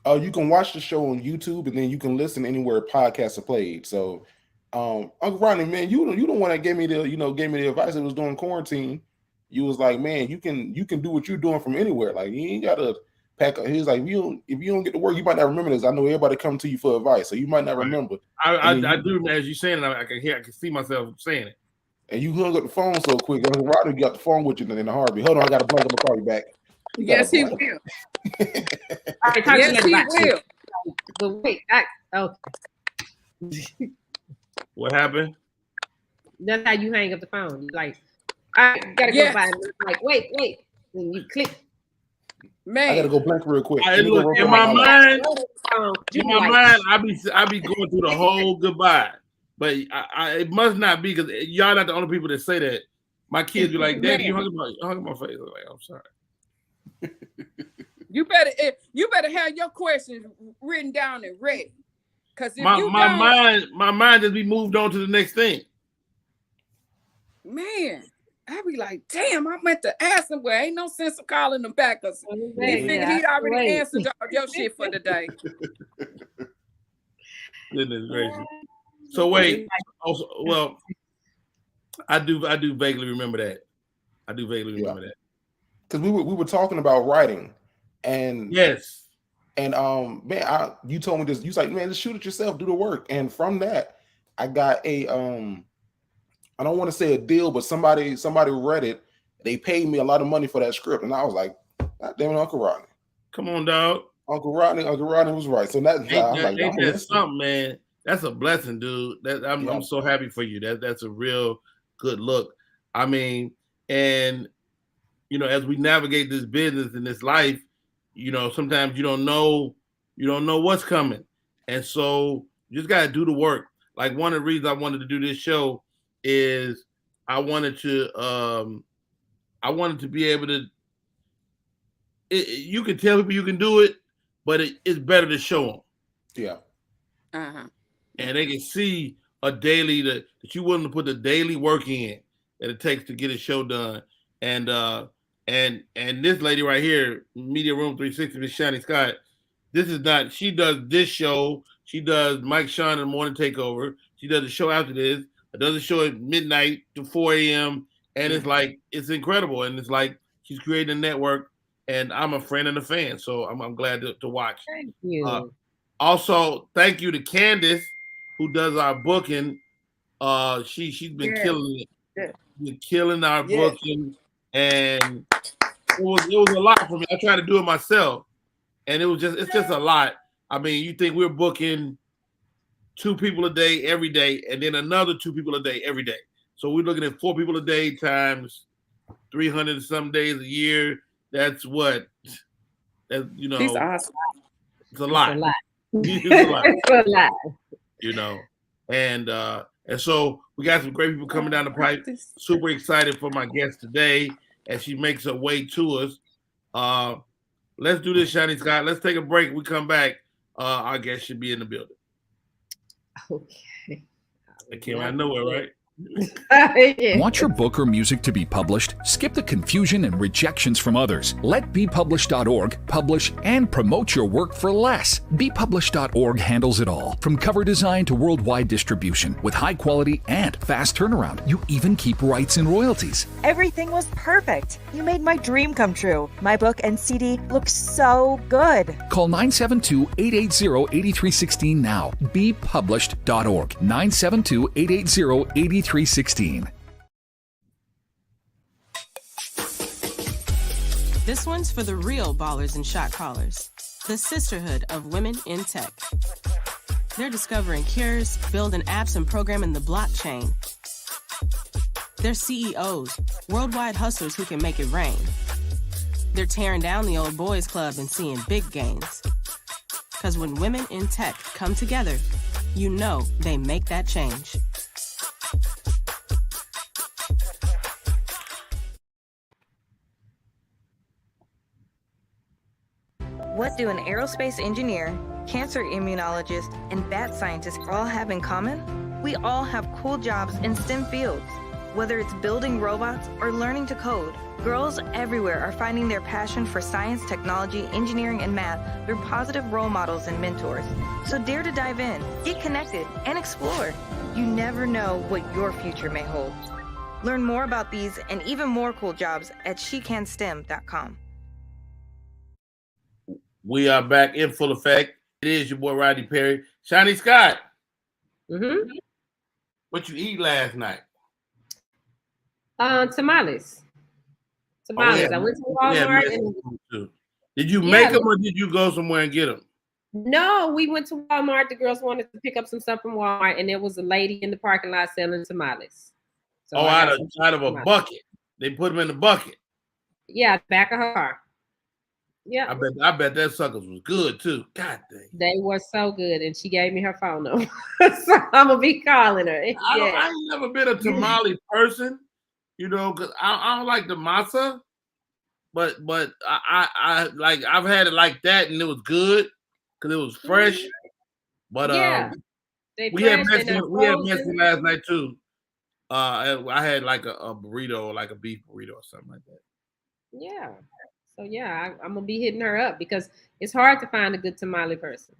You can watch the show on YouTube, and then you can listen anywhere podcasts are played. So Uncle Rodney, man, you the one that gave me the advice that was during quarantine. You was like, man, you can do what you're doing from anywhere. Like you ain't gotta pack up. He was like, if you don't get to work, you might not remember this. I know everybody come to you for advice, so you might not remember. I do, as you saying it, I can see myself saying it. And you hung up the phone so quick. Uncle Rodney got the phone with you in a heartbeat. Hold on, I got a blank. I'm gonna call you back. Yes, he will. Yes, he will. But wait, What happened? That's how you hang up the phone. Like, I gotta go by. Like, wait, and you click. Man, I gotta go blank real quick. Look, in my mind, I be going through the whole goodbye. But it must not be, because y'all not the only people that say that. My kids be like, Daddy, you hung up my face. I'm like, I'm sorry. You better have your questions written down and ready. Cause if my mind just be moved on to the next thing. Man, I be like, damn, I meant to ask him. Well, ain't no sense of calling him back, cause he'd already answered all your shit for the day. Goodness gracious. So wait, also, well, I do vaguely remember that. I do vaguely remember that. Because we were talking about writing, and yes, and man, you told me this. You was like, man, just shoot it yourself, do the work. And from that, I got a I don't want to say a deal, but somebody read it. They paid me a lot of money for that script, and I was like, God damn it, Uncle Rodney. Come on, dog. Uncle Rodney was right. So that's something, man. That's a blessing, dude. I'm so happy for you. That's a real good look. I mean, and as we navigate this business and this life, sometimes you don't know what's coming. And so you just gotta do the work. Like, one of the reasons I wanted to do this show is I wanted to be able to, you can tell people you can do it, but it's better to show them. Yeah. Uh-huh. And they can see a daily that you're willing to put the daily work in that it takes to get a show done. And this lady right here, Media Room 360, Miss Shani Scott, she does this show. She does Mike Sean in the Morning Takeover. She does a show after this. It does a show at midnight to 4 a.m. And it's like, it's incredible. And it's like, she's creating a network, and I'm a friend and a fan. So I'm glad to watch. Thank you. Also, thank you to Candace, who does our booking. She's been killing it. Been killing our booking. And it was a lot for me. I tried to do it myself, and it's just a lot. I mean, you think we're booking 2 people a day every day, and then another 2 people a day every day. So we're looking at 4 people a day times 300 and some days a year. That's what. That's He's awesome. It's a lot. It's a lot. And so we got some great people coming down the pipe. Super excited for my guest today as she makes her way to us. Let's do this, Shani Scott. Let's take a break. We come back. Our guest should be in the building. Okay. It came out of nowhere, right? Want your book or music to be published? Skip the confusion and rejections from others. Let bepublished.org publish and promote your work for less. Bepublished.org handles it all, from cover design to worldwide distribution, with high quality and fast turnaround. You even keep rights and royalties. Everything was perfect. You made my dream come true. My book and CD look so good. Call 972-880-8316 now. Bepublished.org. 972-880-8316. This one's for the real ballers and shot callers, the sisterhood of women in tech. They're discovering cures, building apps, and programming the blockchain. They're CEOs, worldwide hustlers who can make it rain. They're tearing down the old boys club and seeing big gains. Because when women in tech come together, you know they make that change. What do an aerospace engineer, cancer immunologist, and bat scientist all have in common? We all have cool jobs in STEM fields. Whether it's building robots or learning to code, girls everywhere are finding their passion for science, technology, engineering, and math through positive role models and mentors. So dare to dive in, get connected, and explore. You never know what your future may hold. Learn more about these and even more cool jobs at shecanstem.com. We are back in full effect. It is your boy Rodney Perry. Shiny Scott. Mm-hmm. What you eat last night? Tamales. Tamales. I went to Walmart. Did you make them or did you go somewhere and get them? No, we went to Walmart. The girls wanted to pick up some stuff from Walmart, and there was a lady in the parking lot selling tamales. So out of a bucket. They put them in the bucket. Yeah, back of her car. Yeah. I bet that suckers was good too. God dang. They were so good, and she gave me her phone number. So I'm gonna be calling her. I ain't never been a tamale person, because I don't like the masa, but I like I've had it like that and it was good because it was fresh. But we had Mexican last night too. I had like a burrito, like a beef burrito or something like that. Yeah. So I'm gonna be hitting her up because it's hard to find a good tamale person.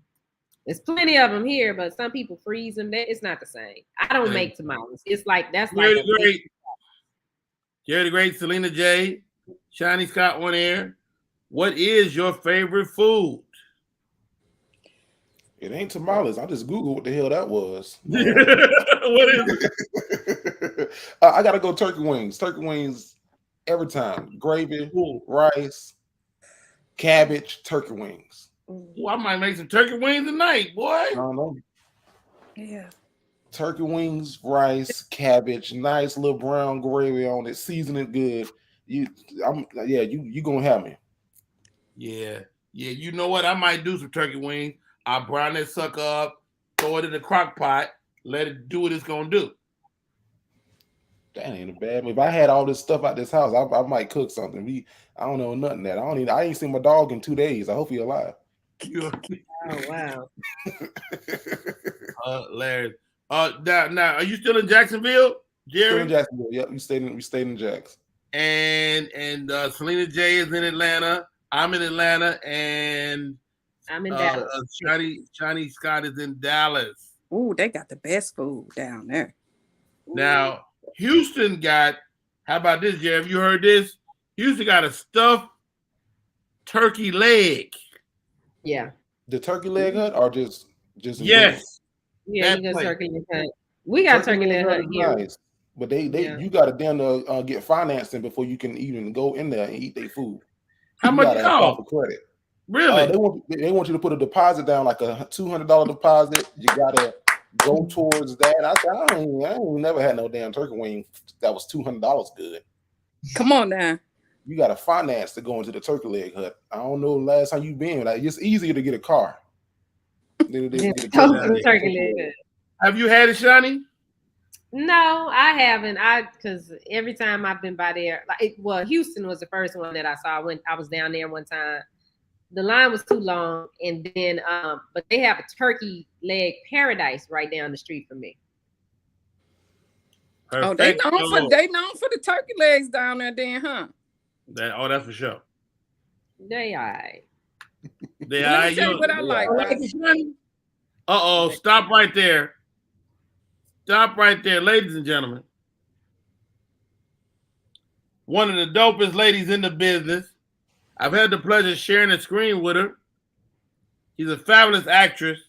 There's plenty of them here, but some people freeze them. It's not the same. I don't make tamales. It's like that's Jerry like the Great, Selena J, Shiny Scott on air. What is your favorite food? It ain't tamales. I just Googled what the hell that was. What is it? I gotta go turkey wings. Turkey wings every time. Gravy, rice, cabbage, turkey wings. Ooh, I might make some turkey wings tonight, boy. I don't know. Yeah. Turkey wings, rice, cabbage, nice little brown gravy on it, season it good. You gonna have me. Yeah. You know what? I might do some turkey wings. I'll brown that sucker up, throw it in the crock pot, let it do what it's gonna do. That ain't a bad. If I had all this stuff out this house, I might cook something. I don't know nothing that. I ain't seen my dog in 2 days. I hope he's alive. Oh wow. Larry. Now are you still in Jacksonville, Jerry? Still in Jacksonville. Yep, we stayed in Jax. And Selena J is in Atlanta. I'm in Atlanta, and I'm in Dallas. Shiny Scott is in Dallas. Ooh, they got the best food down there. Now, Houston got, how about this, Jerry? Have you heard this? Houston got a stuffed turkey leg. Yeah. The turkey leg hut or just yes. Yeah, you got turkey leg hut. We got turkey leg hut here. Nice. But you got to damn get financing before you can even go in there and eat their food. How much it cost? For credit. Really? They want you to put a deposit down, like a $200 deposit. You gotta go towards that. I said, I ain't never had no damn turkey wing that was $200 good. Come on now. You got to finance to go into the turkey leg hut. I don't know the last time you've been. Like, it's easier to get a car. Than it is to get a turkey leg hut. Have you had it, Shani? No, I haven't. Because every time I've been by there, Houston was the first one that I saw. I was down there one time. The line was too long, and then but they have a turkey leg paradise right down the street from me. Perfect. Oh, they known for the turkey legs down there, then, huh? That's for sure. They all right. They all right. What I like. Stop right there. Stop right there, ladies and gentlemen. One of the dopest ladies in the business. I've had the pleasure of sharing the screen with her. She's a fabulous actress,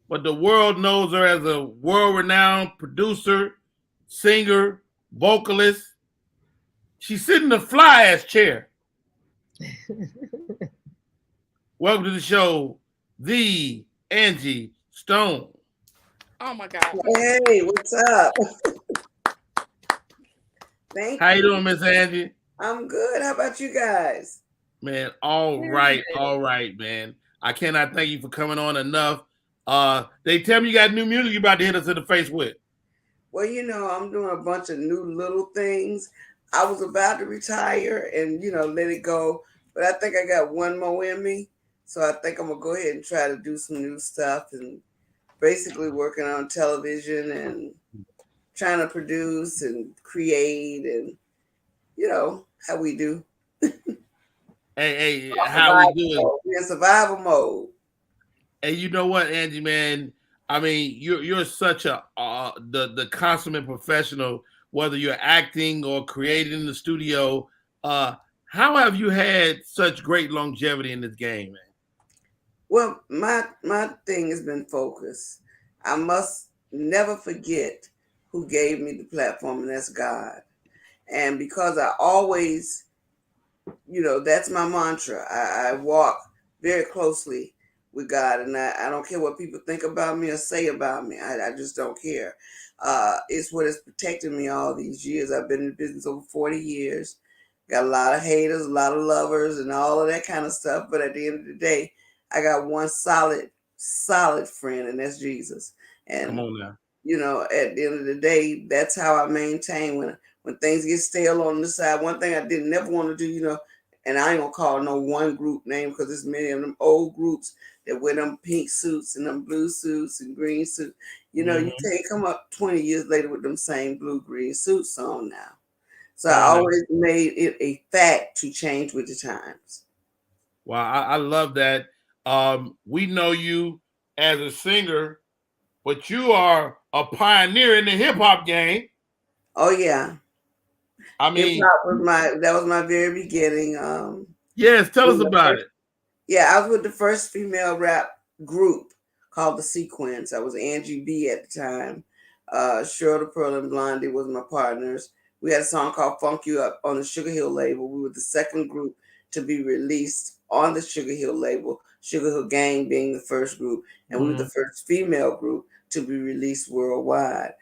but the world knows her as a world-renowned producer, singer, vocalist. She's sitting in a fly-ass chair. Welcome to the show, the Angie Stone. Oh my God. Hey, what's up? How you doing, Miss Angie? I'm good. How about you guys? Man, all right, man. I cannot thank you for coming on enough. They tell me you got new music you about to hit us in the face with. Well, I'm doing a bunch of new little things. I was about to retire and, let it go. But I think I got one more in me. So I think I'm going to go ahead and try to do some new stuff and basically working on television and trying to produce and create and, how we do. Hey, how we do it? We're in survival mode. Hey, you know what, Angie, man? I mean, you're such a the consummate professional, whether you're acting or creating in the studio. How have you had such great longevity in this game, man? Well, my thing has been focus. I must never forget who gave me the platform, and that's God. And because I always, that's my mantra. I walk very closely with God, and I don't care what people think about me or say about me. I just don't care. It's what has protected me all these years. I've been in business over 40 years. Got a lot of haters, a lot of lovers, and all of that kind of stuff. But at the end of the day, I got one solid friend, and that's Jesus. Come And on now. at the end of the day, that's how I maintain when things get stale on the side. One thing I didn't never want to do, and I ain't gonna call no one group name because there's many of them old groups that wear them pink suits and them blue suits and green suits. You can't come up 20 years later with them same blue green suits on now. So I always made it a fact to change with the times. Wow, I love that. We know you as a singer, but you are a pioneer in the hip hop game. Oh yeah. I mean, that was my very beginning. Yes, tell us about it. Yeah, I was with the first female rap group called the Sequence. I was Angie B at the time. Cheryl the Pearl and Blondie was my partners. We had a song called Funk You Up on the Sugar Hill label. We were the second group to be released on the Sugar Hill label, Sugar Hill Gang being the first group, and we were the first female group to be released worldwide.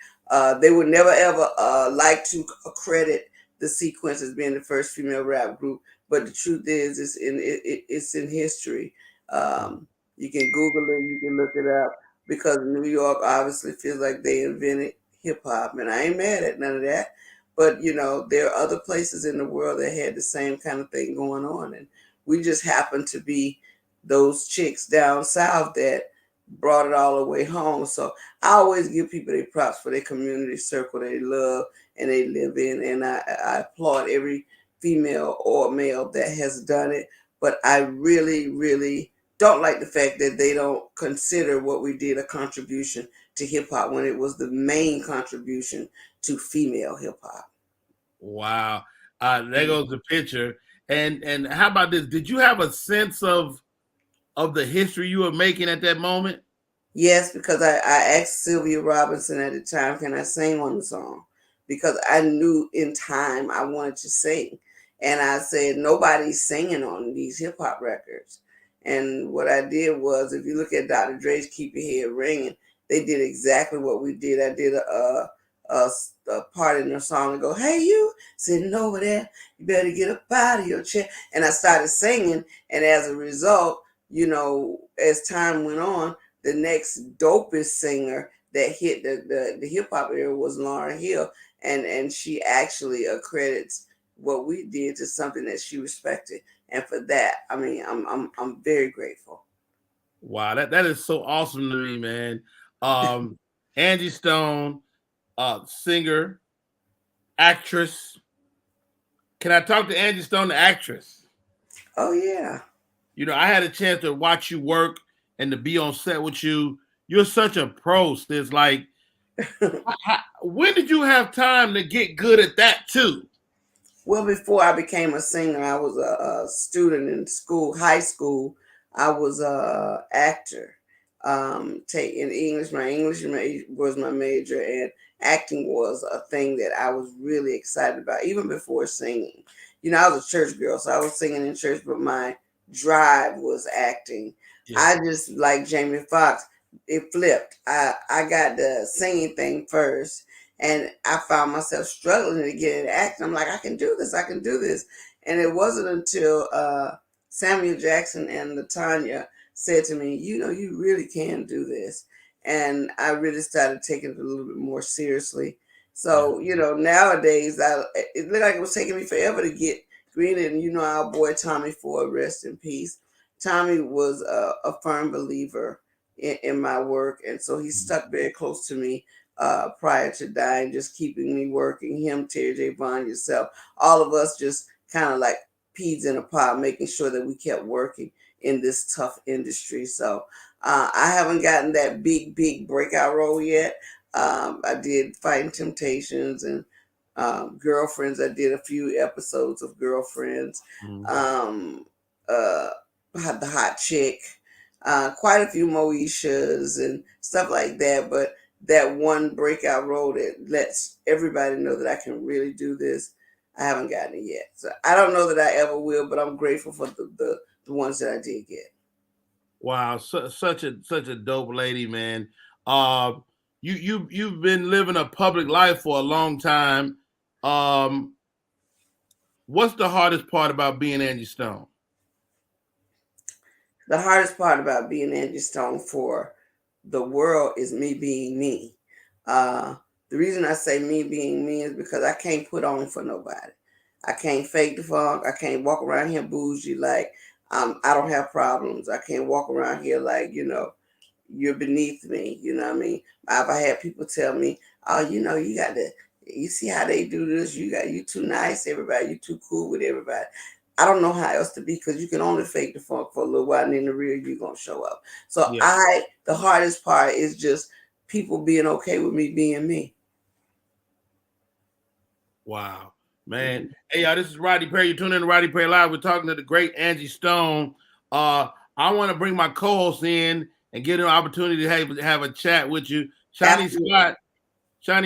They would never ever like to credit the Sequence as being the first female rap group, but the truth is, it's in history. You can Google it, you can look it up, because New York obviously feels like they invented hip hop, and I ain't mad at none of that. But there are other places in the world that had the same kind of thing going on, and we just happened to be those chicks down south that brought it all the way home. So I always give people their props for their community circle they love and they live in, and I applaud every female or male that has done it. But I really, really don't like the fact that they don't consider what we did a contribution to hip hop when it was the main contribution to female hip hop. Wow. There goes the picture. And how about this? Did you have a sense of the history you were making at that moment? Yes, because I asked Sylvia Robinson at the time, can I sing on the song? Because I knew in time I wanted to sing. And I said, nobody's singing on these hip hop records. And what I did was, if you look at Dr. Dre's Keep Your Head Ringing, they did exactly what we did. I did a part in the song and go, hey, you sitting over there, you better get up out of your chair. And I started singing. And as a result, as time went on, the next dopest singer that hit the hip hop era was Lauryn Hill. And she actually accredits what we did to something that she respected. And for that, I mean, I'm very grateful. Wow, that is so awesome to me, man. Angie Stone, singer, actress. Can I talk to Angie Stone, the actress? Oh yeah. I had a chance to watch you work and to be on set with you. You're such a pro, sis. Like, when did you have time to get good at that too? Well, before I became a singer, I was a student in school, high school. I was a actor, taking English. My English was my major, and acting was a thing that I was really excited about, even before singing. I was a church girl, so I was singing in church, but my drive was acting. Yeah. I just, like Jamie Foxx, it flipped. I got the singing thing first. And I found myself struggling to get into acting. I'm like, I can do this. And it wasn't until Samuel Jackson and LaTanya said to me, you really can do this. And I really started taking it a little bit more seriously. So, nowadays, it looked like it was taking me forever to get greenlit. And our boy Tommy Ford, rest in peace. Tommy was a firm believer in my work. And so he stuck very close to me prior to dying, just keeping me working. Him, Terry J. Vaughn, yourself, all of us just kind of like peas in a pod, making sure that we kept working in this tough industry. So I haven't gotten that big breakout role yet. I did Fighting Temptations and Girlfriends. I did a few episodes of Girlfriends. The Hot Chick, quite a few Moeshas and stuff like that. But that one breakout role that lets everybody know that I can really do this, I haven't gotten it yet. So I don't know that I ever will, but I'm grateful for the ones that I did get. Wow, such a dope lady, man. You've been living a public life for a long time. What's the hardest part about being Angie Stone? The hardest part about being Angie Stone for the world is me being me. The reason I say me being me is because I can't put on for nobody. I can't fake the funk. I can't walk around here bougie like I don't have problems. I can't walk around here like, you're beneath me. You know what I mean? If I had people tell me, oh, you got to, you see how they do this? You too nice, everybody. You too cool with everybody. I don't know how else to be because you can only fake the funk for a little while and in the real you're going to show up. So the hardest part is just people being okay with me being me. Wow, man. Hey, y'all, this is Rodney Perry. You're tuning in to Rodney Perry Live. We're talking to the great Angie Stone. I want to bring my co-host in and get an opportunity to have a chat with you. Shani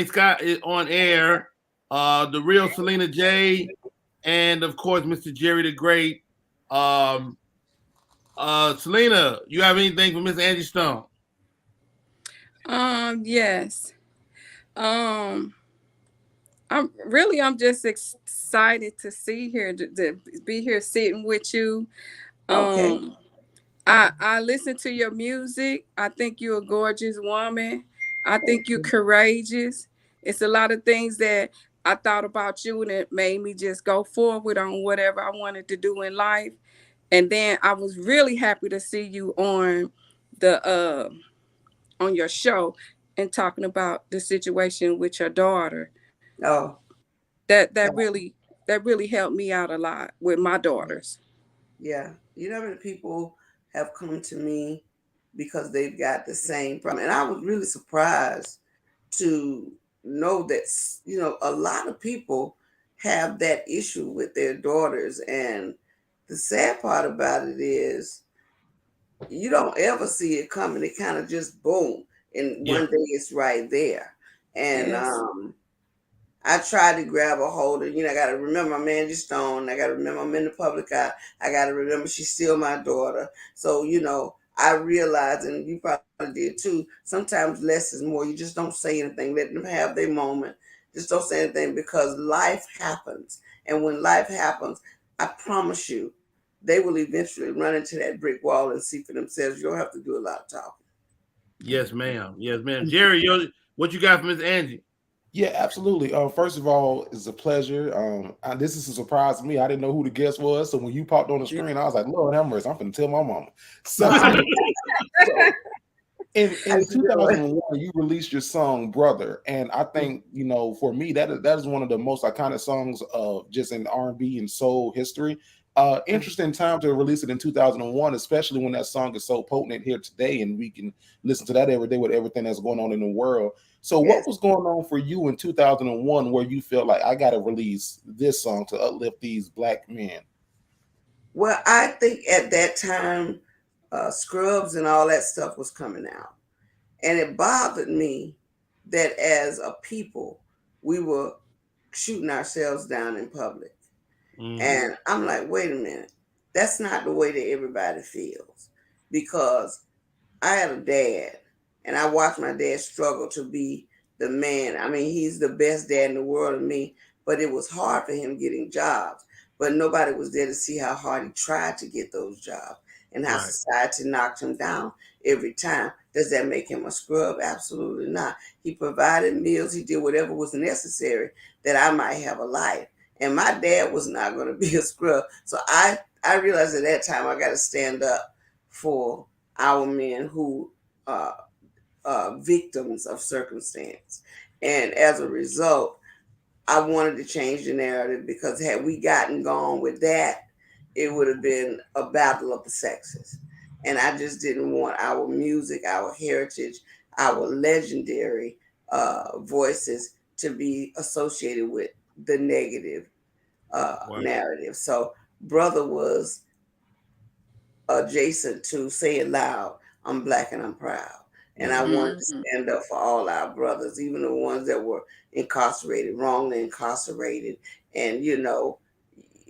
Scott is on air. The real Selena J, and of course, Mr. Jerry the Great. Selena, you have anything for Miss Angie Stone? Yes. I'm just excited to see here to be here sitting with you. Okay. I listen to your music. I think you're a gorgeous woman. I think you're courageous. It's a lot of things that I thought about you and it made me just go forward on whatever I wanted to do in life. And then I was really happy to see you on your show and talking about the situation with your daughter. Oh. That really helped me out a lot with my daughters. Yeah. You know how many people have come to me because they've got the same problem. And I was really surprised to know that, a lot of people have that issue with their daughters. And the sad part about it is you don't ever see it coming. It kind of just boom. And one day it's right there. And I tried to grab a hold of, I got to remember I'm Angie Stone. I got to remember I'm in the public eye. I got to remember she's still my daughter. So, I realized, and you probably did too, sometimes less is more. You just don't say anything. Let them have their moment. Just don't say anything because life happens. And when life happens, I promise you, they will eventually run into that brick wall and see for themselves. You don't have to do a lot of talking. Yes, ma'am. Yes, ma'am. Jerry, what you got from Miss Angie? Yeah, absolutely. First of all, it's a pleasure. This is a surprise to me. I didn't know who the guest was. So when you popped on the screen, I was like, Lord have mercy, I'm going to tell my mama. So in 2001, you released your song Brother. And I think, for me, that is one of the most iconic songs just in R&B and soul history. Interesting time to release it in 2001, especially when that song is so potent here today and we can listen to that every day with everything that's going on in the world. So what was going on for you in 2001 where you felt like I got to release this song to uplift these Black men? Well, I think at that time, Scrubs and all that stuff was coming out. And it bothered me that as a people, we were shooting ourselves down in public. Mm-hmm. And I'm like, wait a minute, that's not the way that everybody feels. Because I had a dad and I watched my dad struggle to be the man. I mean, he's the best dad in the world to me, but it was hard for him getting jobs. But nobody was there to see how hard he tried to get those jobs and how society knocked him down every time. Does that make him a scrub? Absolutely not. He provided meals. He did whatever was necessary that I might have a life. And my dad was not going to be a scrub. So I realized at that time I got to stand up for our men who are victims of circumstance. And as a result, I wanted to change the narrative because had we gotten gone with that, it would have been a battle of the sexes. And I just didn't want our music, our heritage, our legendary voices to be associated with the negative narrative. So Brother was adjacent to say it loud, I'm Black and I'm proud. And I wanted to stand up for all our brothers, even the ones that were incarcerated, wrongly incarcerated. And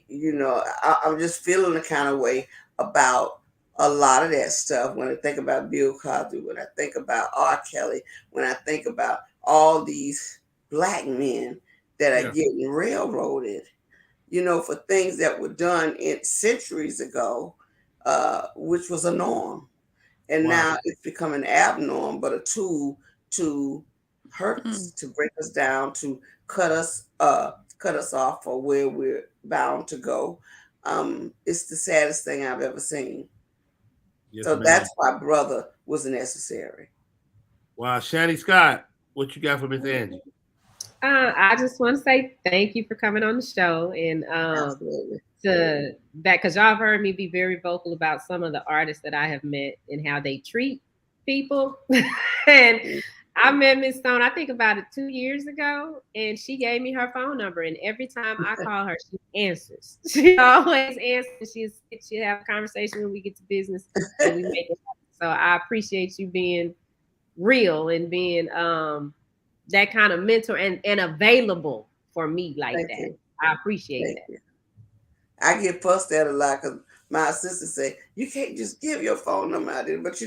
I'm just feeling the kind of way about a lot of that stuff when I think about Bill Cosby, when I think about R. Kelly, when I think about all these Black men that are getting railroaded, for things that were done centuries ago, which was a norm. And now it's become an abnorm, but a tool to hurt us, to break us down, to cut us off for where we're bound to go. It's the saddest thing I've ever seen. Yes, so that's why Brother was necessary. Wow, Shani Scott, what you got for Miss Angie? I just want to say thank you for coming on the show and because y'all have heard me be very vocal about some of the artists that I have met and how they treat people. And I met Miss Stone, I think about it 2 years ago, and she gave me her phone number. And every time I call her, she answers. She always answers. She'll have a conversation when we get to business and we make it happen. So I appreciate you being real and being that kind of mentor and available for me like Thank that. You. I appreciate Thank that. You. I get fussed at a lot because my assistant say, you can't just give your phone number out there. But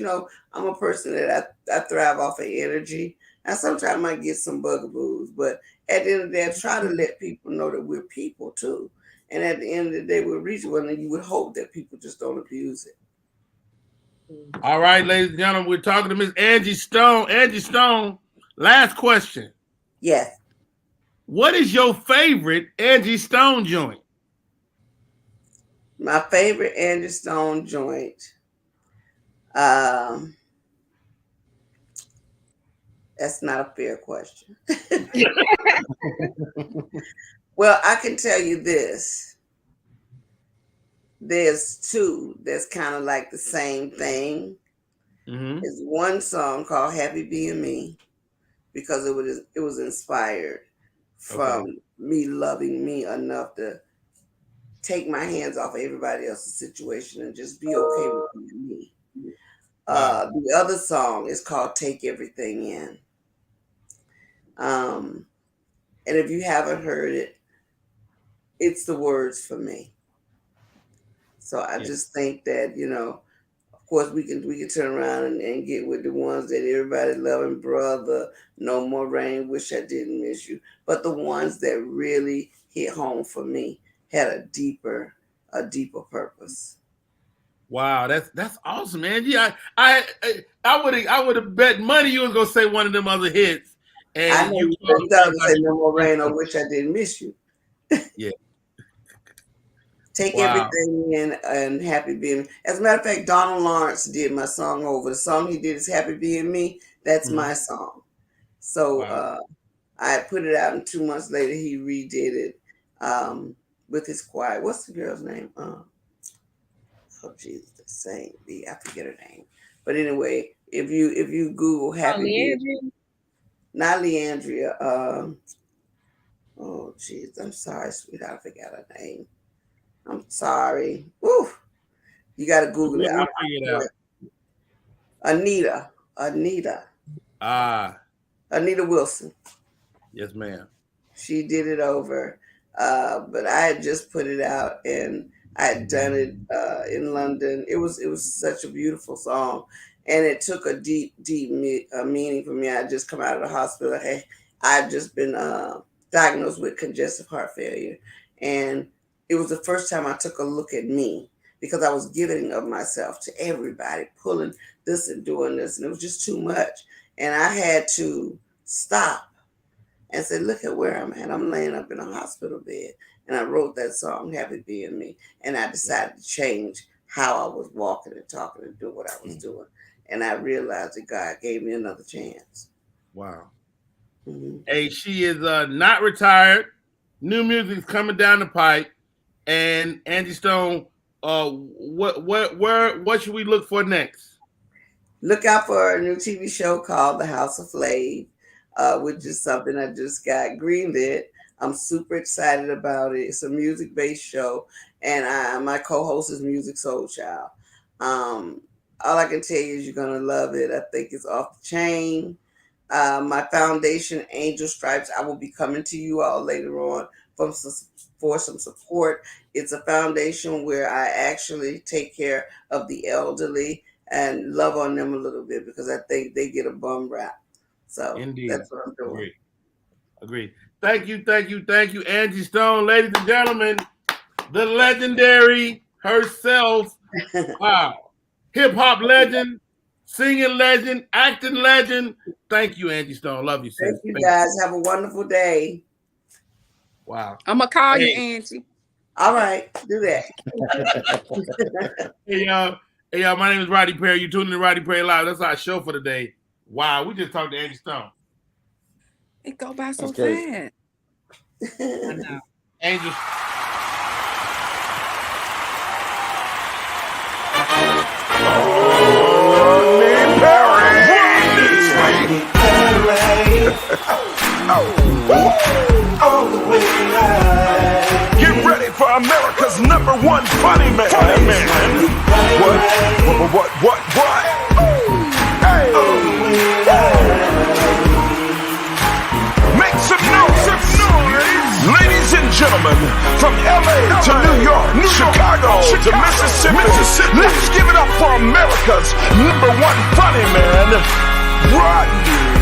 I'm a person that I thrive off of energy. And sometimes I get some bugaboos. But at the end of the day, I try to let people know that we're people too. And at the end of the day, we'll reach one and you would hope that people just don't abuse it. All right, ladies and gentlemen, we're talking to Miss Angie Stone. Angie Stone, last question. Yes. What is your favorite Angie Stone joint? My favorite Angie Stone joint. That's not a fair question. Well, I can tell you this. There's two that's kind of like the same thing. Mm-hmm. It's one song called Happy Being Me because it was inspired from me loving me enough to take my hands off of everybody else's situation and just be okay with being me. The other song is called Take Everything In. And if you haven't heard it, it's the words for me. So I just think that, of course we can turn around and get with the ones that everybody loving, Brother, No More Rain, Wish I Didn't Miss You. But the ones that really hit home for me had a deeper purpose. Wow, that's awesome, man. Yeah, I would have bet money you was gonna say one of them other hits. And I know you say No More Rain or Wish I Didn't Miss You. Yeah. Take Everything In and Happy Being Me. As a matter of fact, Donald Lawrence did my song over. The song he did is Happy Being Me. That's my song. So I put it out and 2 months later he redid it with his choir. What's the girl's name? Oh Jesus, the same B. I forget her name. But anyway, if you Google Happy Being, not Leandria. Oh jeez, I'm sorry, sweetheart, I forgot her name. I'm sorry. Woo. You got to Google it. I'll figure it out. Anita. Anita Wilson. Yes, ma'am. She did it over. But I had just put it out and I had done it in London. It was such a beautiful song. And it took a deep meaning for me. I had just come out of the hospital. I'd just been diagnosed with congestive heart failure. And it was the first time I took a look at me because I was giving of myself to everybody, pulling this and doing this. And it was just too much. And I had to stop and say, look at where I'm at. I'm laying up in a hospital bed. And I wrote that song, Happy Being Me. And I decided to change how I was walking and talking and doing what I was doing. And I realized that God gave me another chance. Wow. Mm-hmm. Hey, she is not retired. New music's coming down the pipe. And Angie Stone, what should we look for next? Look out for a new TV show called The House of Flav, which is something I just got greenlit. I'm super excited about it. It's a music-based show, and my co-host is Music Soul Child. All I can tell you is you're gonna love it. I think it's off the chain. My foundation, Angel Stripes, I will be coming to you all later on for some support. It's a foundation where I actually take care of the elderly and love on them a little bit because I think they get a bum rap. So Indeed. That's what I'm doing. Agreed. Thank you, Angie Stone, ladies and gentlemen, the legendary herself. Wow. Hip hop legend, singing legend, acting legend. Thank you, Angie Stone. Love you, sis. Thank you, guys. Have a wonderful day. Wow. I'm gonna call you, Angie. All right, do that. Hey y'all, my name is Rodney Perry. You're tuning in to Rodney Perry Live. That's our show for today. Wow, we just talked to Angie Stone. It go by so fast. I know. Angel. Get ready for America's #1 funny man. What? Hey. Make some noise. Ladies and gentlemen, from LA to New York, Chicago to Mississippi, let's give it up for America's #1 funny man, Rodney.